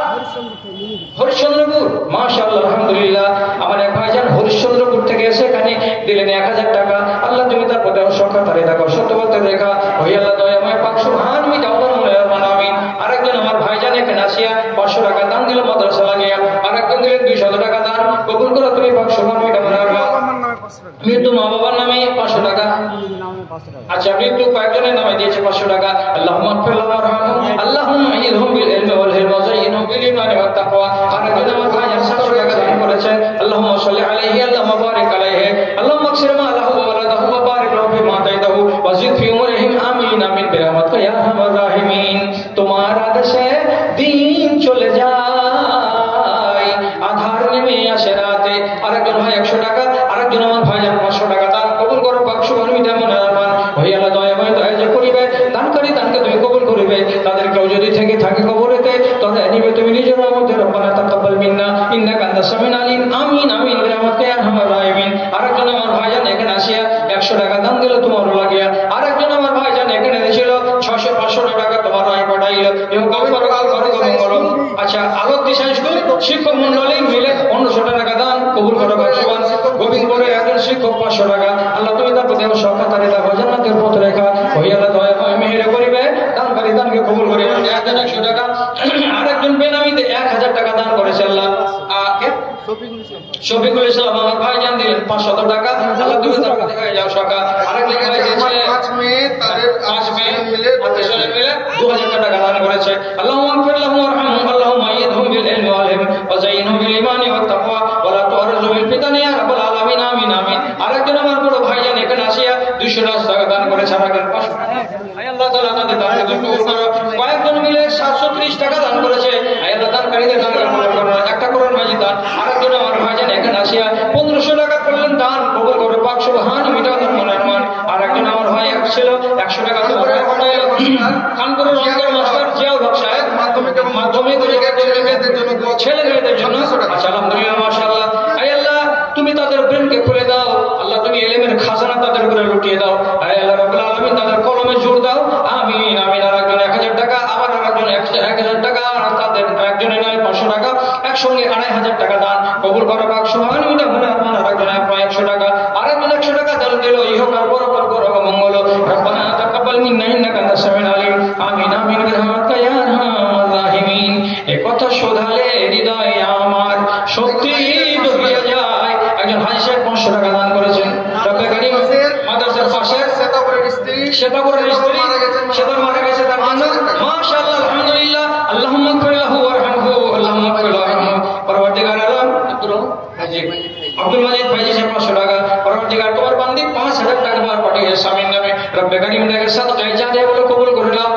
হরিশ্চন্দ্রপুর, মাশাআল্লাহ, আলহামদুলিল্লাহ, আমার এক ভাইজান হরিশ্চন্দ্রপুর থেকে এসে এখানে দিলেন 1,000 টাকা। আল্লাহ তুমি তার প্রতি সক্ষতারে দেখো, সত্যবত রেখা। ওই আল্লাহ দয়াময় পাক সুবহান বিজয়দার মনের মান। আমিন। আরেকজন আমার ভাইজান এখানে আসিয়া 500 টাকা দান দিল মাদ্রাসা লাগিয়া। আরেকজন দিলেন 200 টাকা দান। কবুল করো তুমি পাক সুবহান বিজয়দার মনের মান। মৃত্যু মা বাবার নামে 500 টাকা। আচ্ছা, মৃত্যু কয়েকজনের নামে দিয়েছে 500 টাকা। আল্লাহুম্মা গফির লাহুম ওয়ারহামহুম, আল্লাহুম্মা ইদহুম বিল ইলমি ওয়াল হিলমি ওয়া যায়িনহুম বিল ঈমানি ওয়াত তাকওয়া। আরেকজন আমার ভাই 700 টাকা দান করেছেন। আল্লাহুম্মা সাল্লি আলাইহি, আল্লাহুম্মা বারিক আলাইহি, আল্লাহুম্মা আকসির মা লাহু ওয়া ওয়ালাদাহু ওয়া বারিক লাহু ফিমা আতাইতাহু ওয়া জিদ ফি উমরিহিম। আমিন আমিন বিরহমাতিকা ইয়া আরহামার রাহিমিন। তোমার আদেশে দিন চলে যায়, আধার নেমে আসে রাতে। আরেকজন ভাই 100 টাকা, আরেকজন আমার ভাই 500 টাকা দান। কবুল করো পাক সুবহান বিজয়দার মনের মান। ওই আল্লাহ দয়াময় দয়া যে করিবে, দানকারী দানকে তুমি কবুল করিবে। তাদের কেউ যদি থেকে থাকে কবরেতে, তবে নিবে তুমি নিজের রহমতে। রব্বানা তাকাব্বাল মিন্না ইন্নাকা আনতাস সামিউল আলিম। আমিন আমিন বিরহমাতিকা ইয়া আরহামার রাহিমিন। আরেকজন আমার ভাইজান এখানে আসিয়া 100 টাকা দান দিল তোমারও লাগিয়া। আরেকজন আমার ভাইজান এখানে দিয়েছিল 500 টাকা তোমার রায় পাঠাইল। এবং কবর কাল করো মঙ্গল। আচ্ছা, আলোক দিশা স্কুল শিক্ষক মন্ডলী মিলে 1500 টাকা দান। কবুল করো পাক সুবহান। গোবিন্দপুরে একজন শিক্ষক 500 টাকা। আল্লাহ তুমি তার প্রতি সক্ষতারে দেখো, জান্নাতের পথ রেখা। ওই আল্লাহ দয়াময় মেহের করিবে, দানকারী দানকে কবুল করিবে। একজন 100 টাকা। আরেকজন বেনামিতে 1,000 টাকা দান করেছে আল্লাহ। শফিকুল ইসলাম আমার ভাইজান দিলেন 500 টাকা। আল্লাহ তুমি তার প্রতি হয়ে যাও সকা। আরেকজন ভাই দিয়েছে 5 মেয়ে, তাদের 5 মেয়ে মিলে 2000 টাকা দান করেছে। আল্লাহুম্মা গফির লাহুম ওয়ারহামহুম, আল্লাহুম্মা ইদহুম বিল ইলমি ওয়াল হিলমি وزينه بالإيمان والتقوى ولا تعرض بالفتن يا رب العالمين آمين آمين আরেকজন আমার বড় ভাইজান এখানে আসিয়া 200 টাকা দান করেছে আরেকজন 500 টাকা আয় আল্লাহ তাআলা তাদের দানকে কবুল করো কয়েকজন মিলে 730 টাকা দান করেছে আয় আল্লাহ দানকারীদের দানকে কবুল করো একটা কোরআন মাজিদ দান আরেকজন আমার ভাইজান এখানে আসিয়া 1500 টাকা করলেন দান কবুল করো পাক সুবহান মিটানোর মনের মান আরেকজন আমার ভাই ছিল 100 টাকা তো পাঠাইলো খানপুরের রঙ্গের মাস্টার জিয়াউল হক সাহেব মাধ্যমিক ছেলে মেয়েদের জন্য আচ্ছা আলহামদুলিল্লাহ মাশাআল্লাহ আয় আল্লাহ তুমি তাদের ব্রেনকে খুলে দাও আল্লাহ তুমি ইলমের খাজানা তাদের উপরে লুটিয়ে দাও আয় আল্লাহ রাব্বুল আলামিন তাদের কলমে জোর দাও আমিন আমিন আরেকজন 1000 টাকা আবার আরেকজন 1000 টাকা আর তাদের একজনের নয় 500 টাকা একসঙ্গে 2500 টাকা দান কবুল করো পাক সুবহান মিটা মনে আরমান আরেকজন 100 টাকা আরেকজন 100 টাকা দান দিল ইহকাল পরকাল করো মঙ্গল রব্বানা তাকাব্বাল মিন্না ইন্নাকা আনতাস সামিউল আলিম আমিন আমিন বিরহমাতিকা ইয়া আরহামার রাহিমিন এই কথা শোধালে হৃদয় আমার সত্যি ডুবিয়ে যায় একজন হাজী সাহেব 500 টাকা দান করেছেন রব্বে কারীম মাদ্রাসার পাশে শ্বেতাপুরের স্ত্রী শ্বেতার মারা গেছে তার মাশাআল্লাহ আলহামদুলিল্লাহ আল্লাহুম্মা গফির লাহু ওয়ারহামহু আল্লাহুম্মা গফির লাহু পরবর্তীকার আলম আব্দুল মাজিদ ভাইজি সাহেব 500 টাকা পরবর্তীকার তোমার বান্দি 5000 টাকা বার পাঠিয়ে স্বামীর নামে রব্বে কারীম দেখে সাদকায়ে জারিয়া বলে কবুল করে নাও